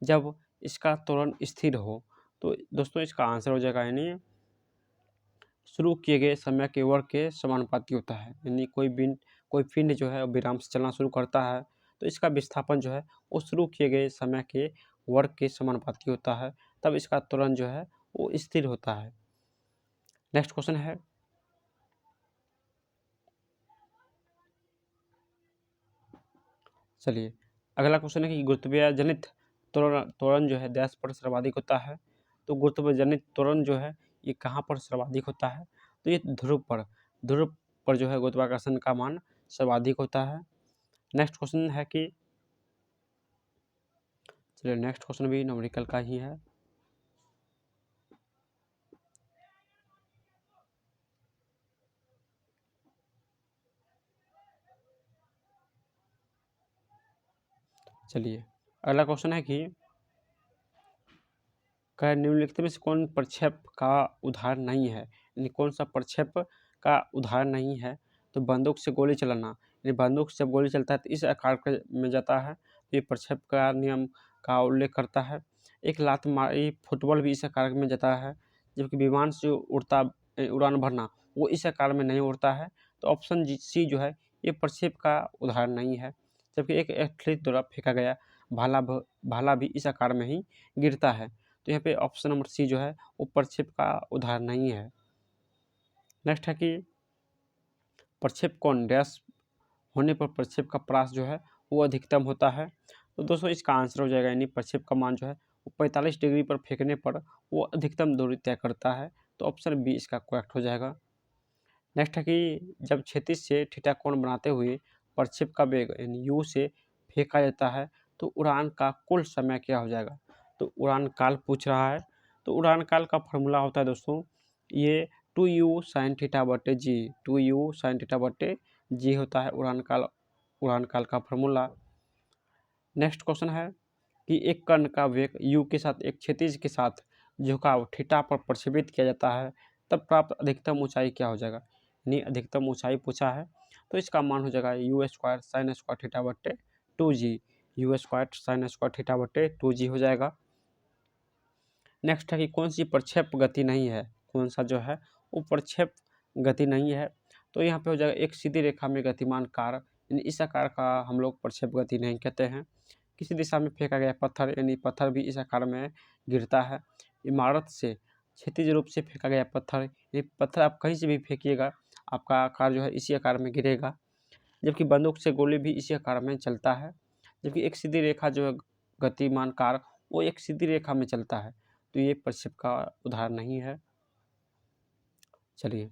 जब इसका त्वरण स्थिर हो। तो दोस्तों इसका आंसर हो जाएगा, यानी शुरू किए गए समय के वर्ग के समानुपाती होता है। यानी कोई पिंड जो है विराम से चलना शुरू करता है तो इसका विस्थापन जो है वो शुरू किए गए समय के वर्ग के समानुपाती होता है, तब इसका त्वरण जो है वो स्थिर होता है। नेक्स्ट क्वेश्चन है चलिए अगला क्वेश्चन है कि गुरुत्वीय जनित त्वरण जो है डैश पर सर्वाधिक होता है। तो गुरुत्वीय जनित त्वरण जो है ये कहाँ पर सर्वाधिक होता है। तो ये ध्रुव पर जो है गुरुत्वाकर्षण का मान सर्वाधिक होता है। नेक्स्ट क्वेश्चन है कि चलिए नेक्स्ट क्वेश्चन भी न्यूमेरिकल का ही है। चलिए अगला क्वेश्चन है कि निम्नलिखित में से कौन प्रक्षेप का उदाहरण नहीं है। यानी कौन सा प्रक्षेप का उदाहरण नहीं है। तो बंदूक से गोली चलाना, यानी बंदूक से जब गोली चलता है तो इस आकार में जाता है, तो ये प्रक्षेप का नियम का उल्लेख करता है। एक लात मारी फुटबॉल भी इस आकार में जाता है, जबकि विमान से उड़ान भरना वो इस आकार में नहीं उड़ता है। तो ऑप्शन सी जो है ये प्रक्षेप का उदाहरण नहीं है। जबकि एक एथलीट द्वारा फेंका गया भाला भी इस आकार में ही गिरता है। तो यहाँ पे ऑप्शन नंबर सी जो है वो प्रक्षेप का उदाहरण नहीं है। नेक्स्ट है कि प्रक्षेप कोण डैश होने पर प्रक्षेप का प्रास जो है वो अधिकतम होता है। तो दोस्तों इसका आंसर हो जाएगा, यानी प्रक्षेप का मान जो है वो 45 डिग्री पर फेंकने पर वो अधिकतम दूरी तय करता है। तो ऑप्शन बी इसका करेक्ट हो जाएगा। नेक्स्ट है कि जब क्षैतिज से थीटा कोण बनाते हुए प्रक्षेप का वेग यानी यू से फेंका जाता है तो उड़ान का कुल समय क्या हो जाएगा। तो उड़ान काल पूछ रहा है। तो उड़ान काल का फॉर्मूला होता है दोस्तों ये 2u sin थीटा बटे जी, 2u sin थीटा बटे जी होता है उड़ान काल का फॉर्मूला। नेक्स्ट क्वेश्चन है कि एक कण का वेग u के साथ एक क्षैतिज के साथ झुकाव थीटा पर प्रक्षेपित किया जाता है तब प्राप्त अधिकतम ऊंचाई क्या हो जाएगा। यानी अधिकतम ऊंचाई पूछा है तो इसका मान हो जाएगा u² sin² थीटा बटे 2g। u square sine square theta बटे 2g हो जाएगा। नेक्स्ट है कि कौन सी प्रक्षेप गति नहीं है, कौन सा जो है वो प्रक्षेप गति नहीं है। तो यहाँ पे हो जाएगा एक सीधी रेखा में गतिमान कार, यानी इस आकार का हम लोग प्रक्षेप गति नहीं कहते हैं। किसी दिशा में फेंका गया पत्थर, यानी पत्थर भी इस आकार में गिरता है। इमारत से क्षैतिज रूप से फेंका गया पत्थर, ये पत्थर आप कहीं से भी फेंकिएगा आपका आकार जो है इसी आकार में गिरेगा। जबकि बंदूक से गोली भी इसी आकार में चलता है। जबकि एक सीधी रेखा जो है गतिमान कार वो एक सीधी रेखा में चलता है, तो ये प्रक्षेप का उदाहरण नहीं है। चलिए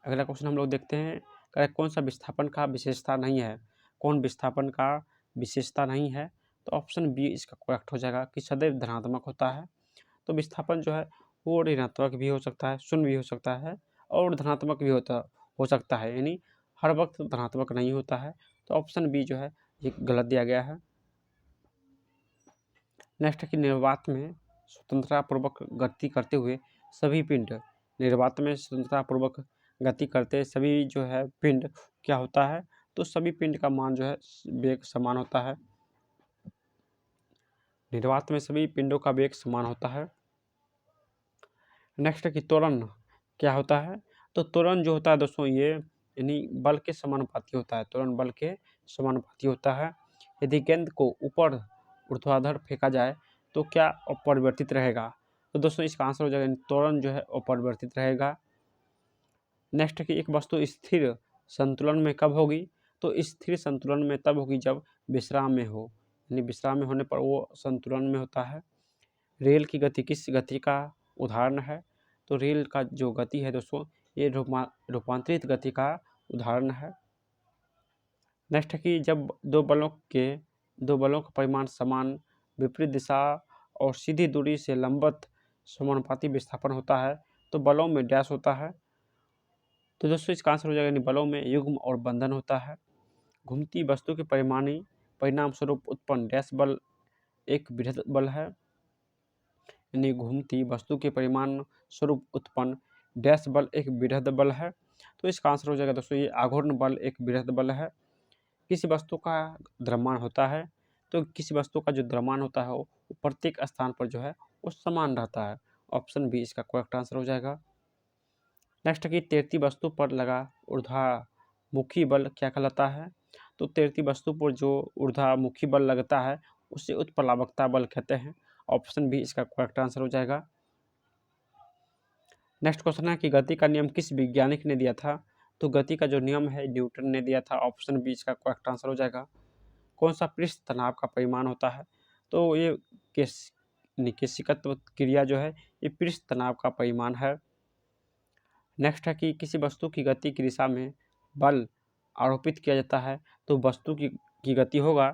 अगला क्वेश्चन हम लोग देखते हैं, कौन सा विस्थापन का विशेषता नहीं है, कौन विस्थापन का विशेषता नहीं है। तो ऑप्शन बी इसका करेक्ट हो जाएगा कि सदैव धनात्मक होता है। तो विस्थापन जो है वो ऋणात्मक भी हो सकता है, शून्य भी हो सकता है और धनात्मक भी हो सकता है, यानी हर वक्त धनात्मक नहीं होता है। तो ऑप्शन बी जो है ये गलत दिया गया है। नेक्स्ट है कि निर्वात में स्वतंत्रतापूर्वक गति करते हुए सभी पिंड, निर्वात में स्वतंत्रतापूर्वक गति करते सभी जो है पिंड क्या होता है, तो सभी पिंड का मान जो है वेग समान होता है। निर्वात में सभी पिंडों का वेग समान होता है। नेक्स्ट है कि त्वरण क्या होता है, तो त्वरण जो होता है दोस्तों ये यानी बल के समानुपाती होता है, त्वरण बल के समानुपाती होता है। यदि गेंद को ऊपर ऊर्ध्वाधर फेंका जाए तो क्या अपरिवर्तित रहेगा, तो दोस्तों इसका आंसर हो जाएगा त्वरण जो है अपरिवर्तित रहेगा। नेक्स्ट है कि एक वस्तु स्थिर संतुलन में कब होगी, तो स्थिर संतुलन में तब होगी जब विश्राम में हो, यानी विश्राम में होने पर वो संतुलन में होता है। रेल की गति किस गति का उदाहरण है, तो रेल का जो गति है दोस्तों ये रूपांतरित गति का उदाहरण है। नेक्स्ट है कि जब दो बलों का परिमाण समान विपरीत दिशा और सीधी दूरी से लंबवत समानुपाती विस्थापन होता है तो बलों में डैश होता है। तो दोस्तों इसका आंसर हो जाएगा, यानी बलों में युग्म और बंधन होता है। घूमती वस्तु के परिणाम स्वरूप उत्पन्न डैश बल एक बृहद बल है, यानी घूमती वस्तु के परिमाण स्वरूप उत्पन्न डैश बल एक बृहद बल है। तो इसका आंसर हो जाएगा दोस्तों ये आघूर्ण बल एक बृहद बल है। किसी वस्तु का द्रव्यमान होता है, तो किसी वस्तु का जो द्रव्यमान होता है वो प्रत्येक स्थान पर जो है वो समान रहता है। ऑप्शन बी इसका करेक्ट आंसर हो जाएगा। नेक्स्ट है कि तैरती वस्तु पर लगा ऊर्ध्वामुखी बल क्या कहलाता है, तो तैरती वस्तु पर जो ऊर्ध्वामुखी बल लगता है उसे उत्प्लावकता बल कहते हैं। ऑप्शन बी इसका करेक्ट आंसर हो जाएगा। नेक्स्ट क्वेश्चन है कि गति का नियम किस वैज्ञानिक ने दिया था, तो गति का जो नियम है न्यूटन ने दिया था। ऑप्शन बी इसका करेक्ट आंसर हो जाएगा। कौन सा पृष्ठ तनाव का परिमाण होता है, तो ये केशिकत्व क्रिया जो है ये पृष्ठ तनाव का परिमाण है। नेक्स्ट है कि किसी वस्तु की गति की दिशा में बल आरोपित किया जाता है तो वस्तु की गति होगा,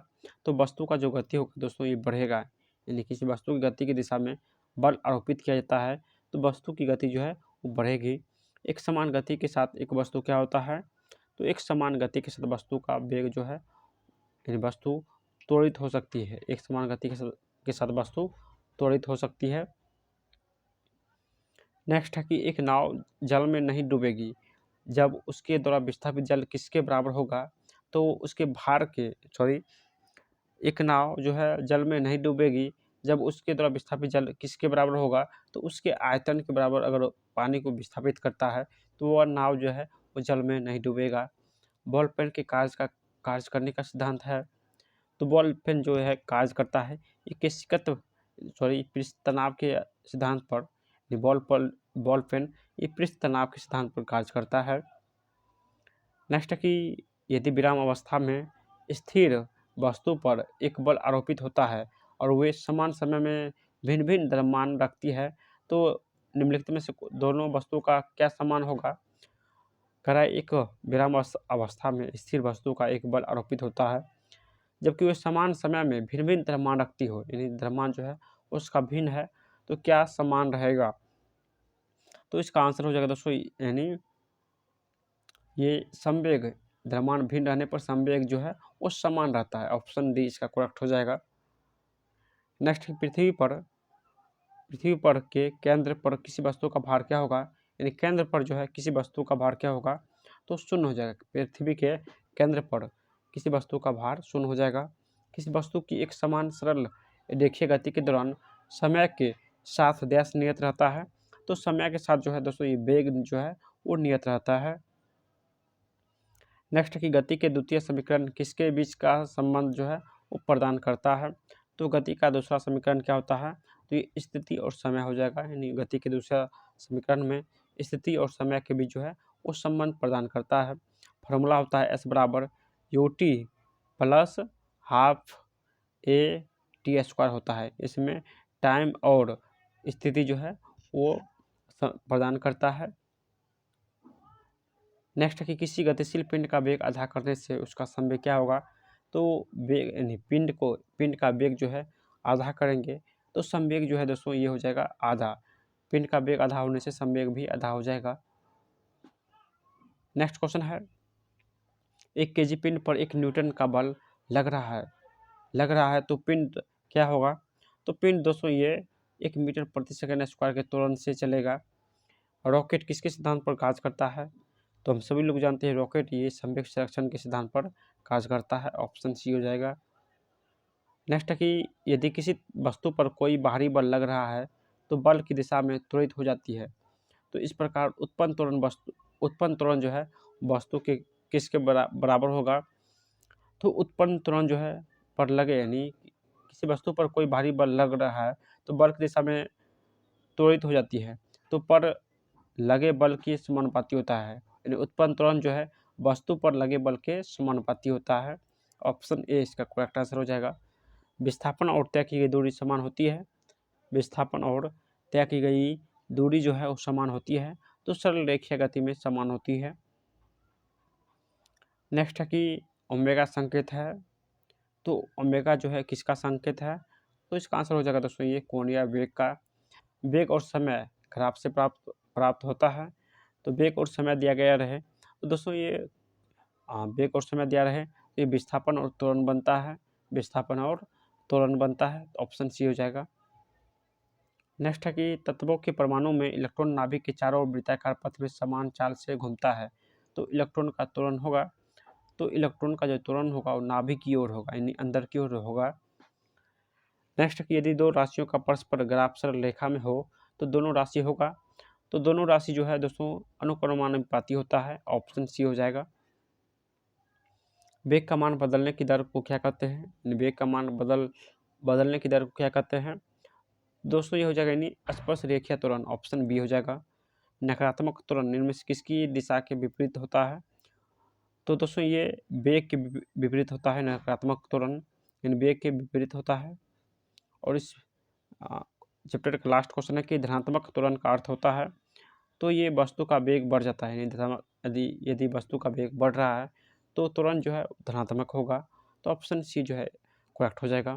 तो वस्तु का जो गति होगा दोस्तों ये बढ़ेगा, यानी किसी वस्तु की गति की दिशा में बल आरोपित किया जाता है तो वस्तु की गति जो है वो बढ़ेगी। एक समान गति के साथ एक वस्तु क्या होता है, तो एक समान गति के साथ वस्तु का वेग जो है यानी वस्तु त्वरित हो सकती है, एक समान गति के साथ वस्तु त्वरित हो सकती है। नेक्स्ट है कि एक नाव जल में नहीं डूबेगी जब उसके द्वारा विस्थापित जल किसके बराबर होगा, तो उसके भार के एक नाव जो है जल में नहीं डूबेगी जब उसके द्वारा विस्थापित जल किसके बराबर होगा, तो उसके आयतन के बराबर अगर पानी को विस्थापित करता है तो वह नाव जो है वो जल में नहीं डूबेगा। बॉल पेन के कार्य करने का सिद्धांत है, तो बॉल पेन जो है कार्य करता है ये पृष्ठ तनाव के सिद्धांत पर, बॉल पेन ये पृष्ठ तनाव के सिद्धांत पर कार्य करता है। नेक्स्ट है कि यदि विराम अवस्था में स्थिर वस्तु पर एक बल आरोपित होता है और वे समान समय में भिन्न भिन्न द्रव्यमान रखती है तो निम्नलिखित में से दोनों वस्तुओं का क्या समान होगा। कह रहा है एक विराम अवस्था में स्थिर वस्तु का एक बल आरोपित होता है जबकि वे समान समय में भिन्न भिन्न द्रव्यमान रखती हो, यानी द्रव्यमान जो है उसका भिन्न है, तो क्या समान रहेगा, तो इसका आंसर हो जाएगा दोस्तों यानी ये संवेग, द्रव्यमान भिन्न रहने पर संवेग जो है वो समान रहता है। ऑप्शन डी इसका करेक्ट हो जाएगा। नेक्स्ट पृथ्वी पर के केंद्र पर किसी वस्तु का भार क्या होगा, यानी केंद्र पर जो है किसी वस्तु का भार क्या होगा, तो शून्य हो जाएगा। पृथ्वी के केंद्र पर किसी वस्तु का भार शून्य हो जाएगा। किसी वस्तु की एक समान सरल रेखीय गति के दौरान समय के साथ डैश नियत रहता है, तो समय के साथ जो है दोस्तों ये वेग जो है वो नियत रहता है। नेक्स्ट कि गति के द्वितीय समीकरण किसके बीच का संबंध जो है वो प्रदान करता है, तो गति का दूसरा समीकरण क्या होता है, तो ये स्थिति और समय हो जाएगा। यानी गति के दूसरा समीकरण में स्थिति और समय के बीच जो है वो संबंध प्रदान करता है। फॉर्मूला होता है S बराबर ut plus half A T square होता है। इसमें टाइम और स्थिति जो है वो प्रदान करता है। नेक्स्ट है कि किसी गतिशील पिंड का वेग आधा करने से उसका संवेग क्या होगा, तो वेग यानी पिंड का वेग जो है आधा करेंगे तो संवेग जो है दोस्तों ये हो जाएगा आधा। पिंड का वेग आधा होने से संवेग भी आधा हो जाएगा। नेक्स्ट क्वेश्चन है 1 kg पिंड पर 1 न्यूटन का बल लग रहा है तो पिंड क्या होगा, तो पिंड दोस्तों ये 1 मीटर प्रति सेकंड स्क्वायर के त्वरण से चलेगा। रॉकेट किसके सिद्धांत पर कार्य करता है, तो हम सभी लोग जानते हैं रॉकेट ये संवेग संरक्षण के सिद्धांत पर कार्य करता है। ऑप्शन सी हो जाएगा। नेक्स्ट है कि यदि किसी वस्तु पर कोई बाहरी बल लग रहा है तो बल की दिशा में त्वरित हो जाती है, तो इस प्रकार उत्पन्न त्वरण जो है वस्तु के किसके बराबर होगा, तो उत्पन्न त्वरण जो है पर लगे यानी किसी वस्तु पर कोई भारी बल लग रहा है तो बल की दिशा में त्वरित हो जाती है, तो पर लगे बल के समानुपाती होता है। यानी उत्पन्न त्वरण जो है वस्तु पर लगे बल के समानुपाती होता है। ऑप्शन ए इसका करेक्ट आंसर हो जाएगा। विस्थापन और तय की गई दूरी समान होती है, विस्थापन और तय की गई दूरी जो है वो समान होती है, तो सरल रेखीय गति में समान होती है। नेक्स्ट है कि ओमेगा संकेत है, तो ओमेगा जो है किसका संकेत है, तो इसका आंसर हो जाएगा दोस्तों ये कोणीय वेग का। वेग और समय ग्राफ से प्राप्त होता है, तो वेग और समय दिया गया रहे तो दोस्तों ये वेग और समय दिया रहे तो ये विस्थापन और त्वरण बनता है, विस्थापन और त्वरण बनता है, तो ऑप्शन सी हो जाएगा। नेक्स्ट है कि तत्वों के परमाणु में इलेक्ट्रॉन नाभिक के चारों ओर वृत्ताकार पथ में समान चाल से घूमता है, तो इलेक्ट्रॉन का त्वरण होगा, तो इलेक्ट्रॉन का जो त्वरण होगा वो नाभिक की ओर होगा यानी अंदर की ओर होगा। नेक्स्ट कि यदि दो राशियों का परस्पर ग्राफ सरल रेखा में हो तो दोनों राशि होगा, तो दोनों राशि जो है दोस्तों अनुक्रमानुपाती होता है। ऑप्शन सी हो जाएगा। वेग का मान बदलने की दर को क्या कहते हैं, वेग का मान बदलने की दर को क्या कहते हैं, दोस्तों ये हो जाएगा यानी स्पर्श रेखीय त्वरण। ऑप्शन बी हो जाएगा। नकारात्मक त्वरण निम्न में से किसकी दिशा के विपरीत होता है, तो दोस्तों ये वेग के विपरीत होता है। नकारात्मक त्वरण यानी वेग के विपरीत होता है। और इस चैप्टर का लास्ट क्वेश्चन है कि धनात्मक त्वरण का अर्थ होता है, तो ये वस्तु का वेग बढ़ जाता है। यदि वस्तु का वेग बढ़ रहा है तो त्वरण जो है धनात्मक होगा, तो ऑप्शन सी जो है करेक्ट हो जाएगा।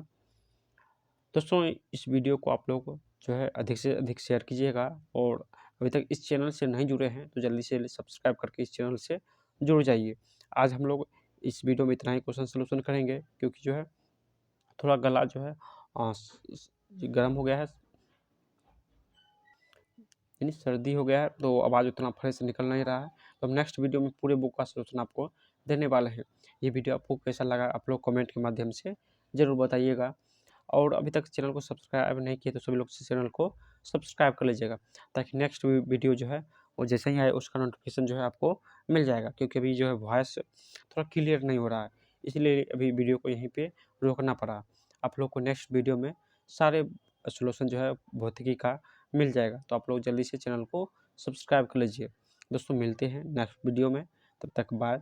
दोस्तों इस वीडियो को आप लोग जो है अधिक से अधिक शेयर कीजिएगा, और अभी तक इस चैनल से नहीं जुड़े हैं तो जल्दी से सब्सक्राइब करके इस चैनल से जुड़ जाइए। आज हम लोग इस वीडियो में इतना ही क्वेश्चन सोल्यूशन करेंगे, क्योंकि जो है थोड़ा गला जो है गर्म हो गया है यानी सर्दी हो गया है, तो आवाज़ उतना फ्रेश निकल नहीं रहा है। तो हम नेक्स्ट वीडियो में पूरे बुक का सोल्यूशन आपको देने वाले हैं। ये वीडियो आपको कैसा लगा आप लोग कमेंट के माध्यम से ज़रूर बताइएगा, और अभी तक चैनल को सब्सक्राइब नहीं किए तो सभी लोग चैनल को सब्सक्राइब कर लीजिएगा, ताकि नेक्स्ट वीडियो जो है वो जैसे ही आए उसका नोटिफिकेशन जो है आपको मिल जाएगा। क्योंकि अभी जो है वॉइस थोड़ा क्लियर नहीं हो रहा है, इसलिए अभी वीडियो को यहीं पे रोकना पड़ा। आप लोग को नेक्स्ट वीडियो में सारे सोल्यूशन जो है भौतिकी का मिल जाएगा, तो आप लोग जल्दी से चैनल को सब्सक्राइब कर लीजिए। दोस्तों मिलते हैं नेक्स्ट वीडियो में, तब तक बाय।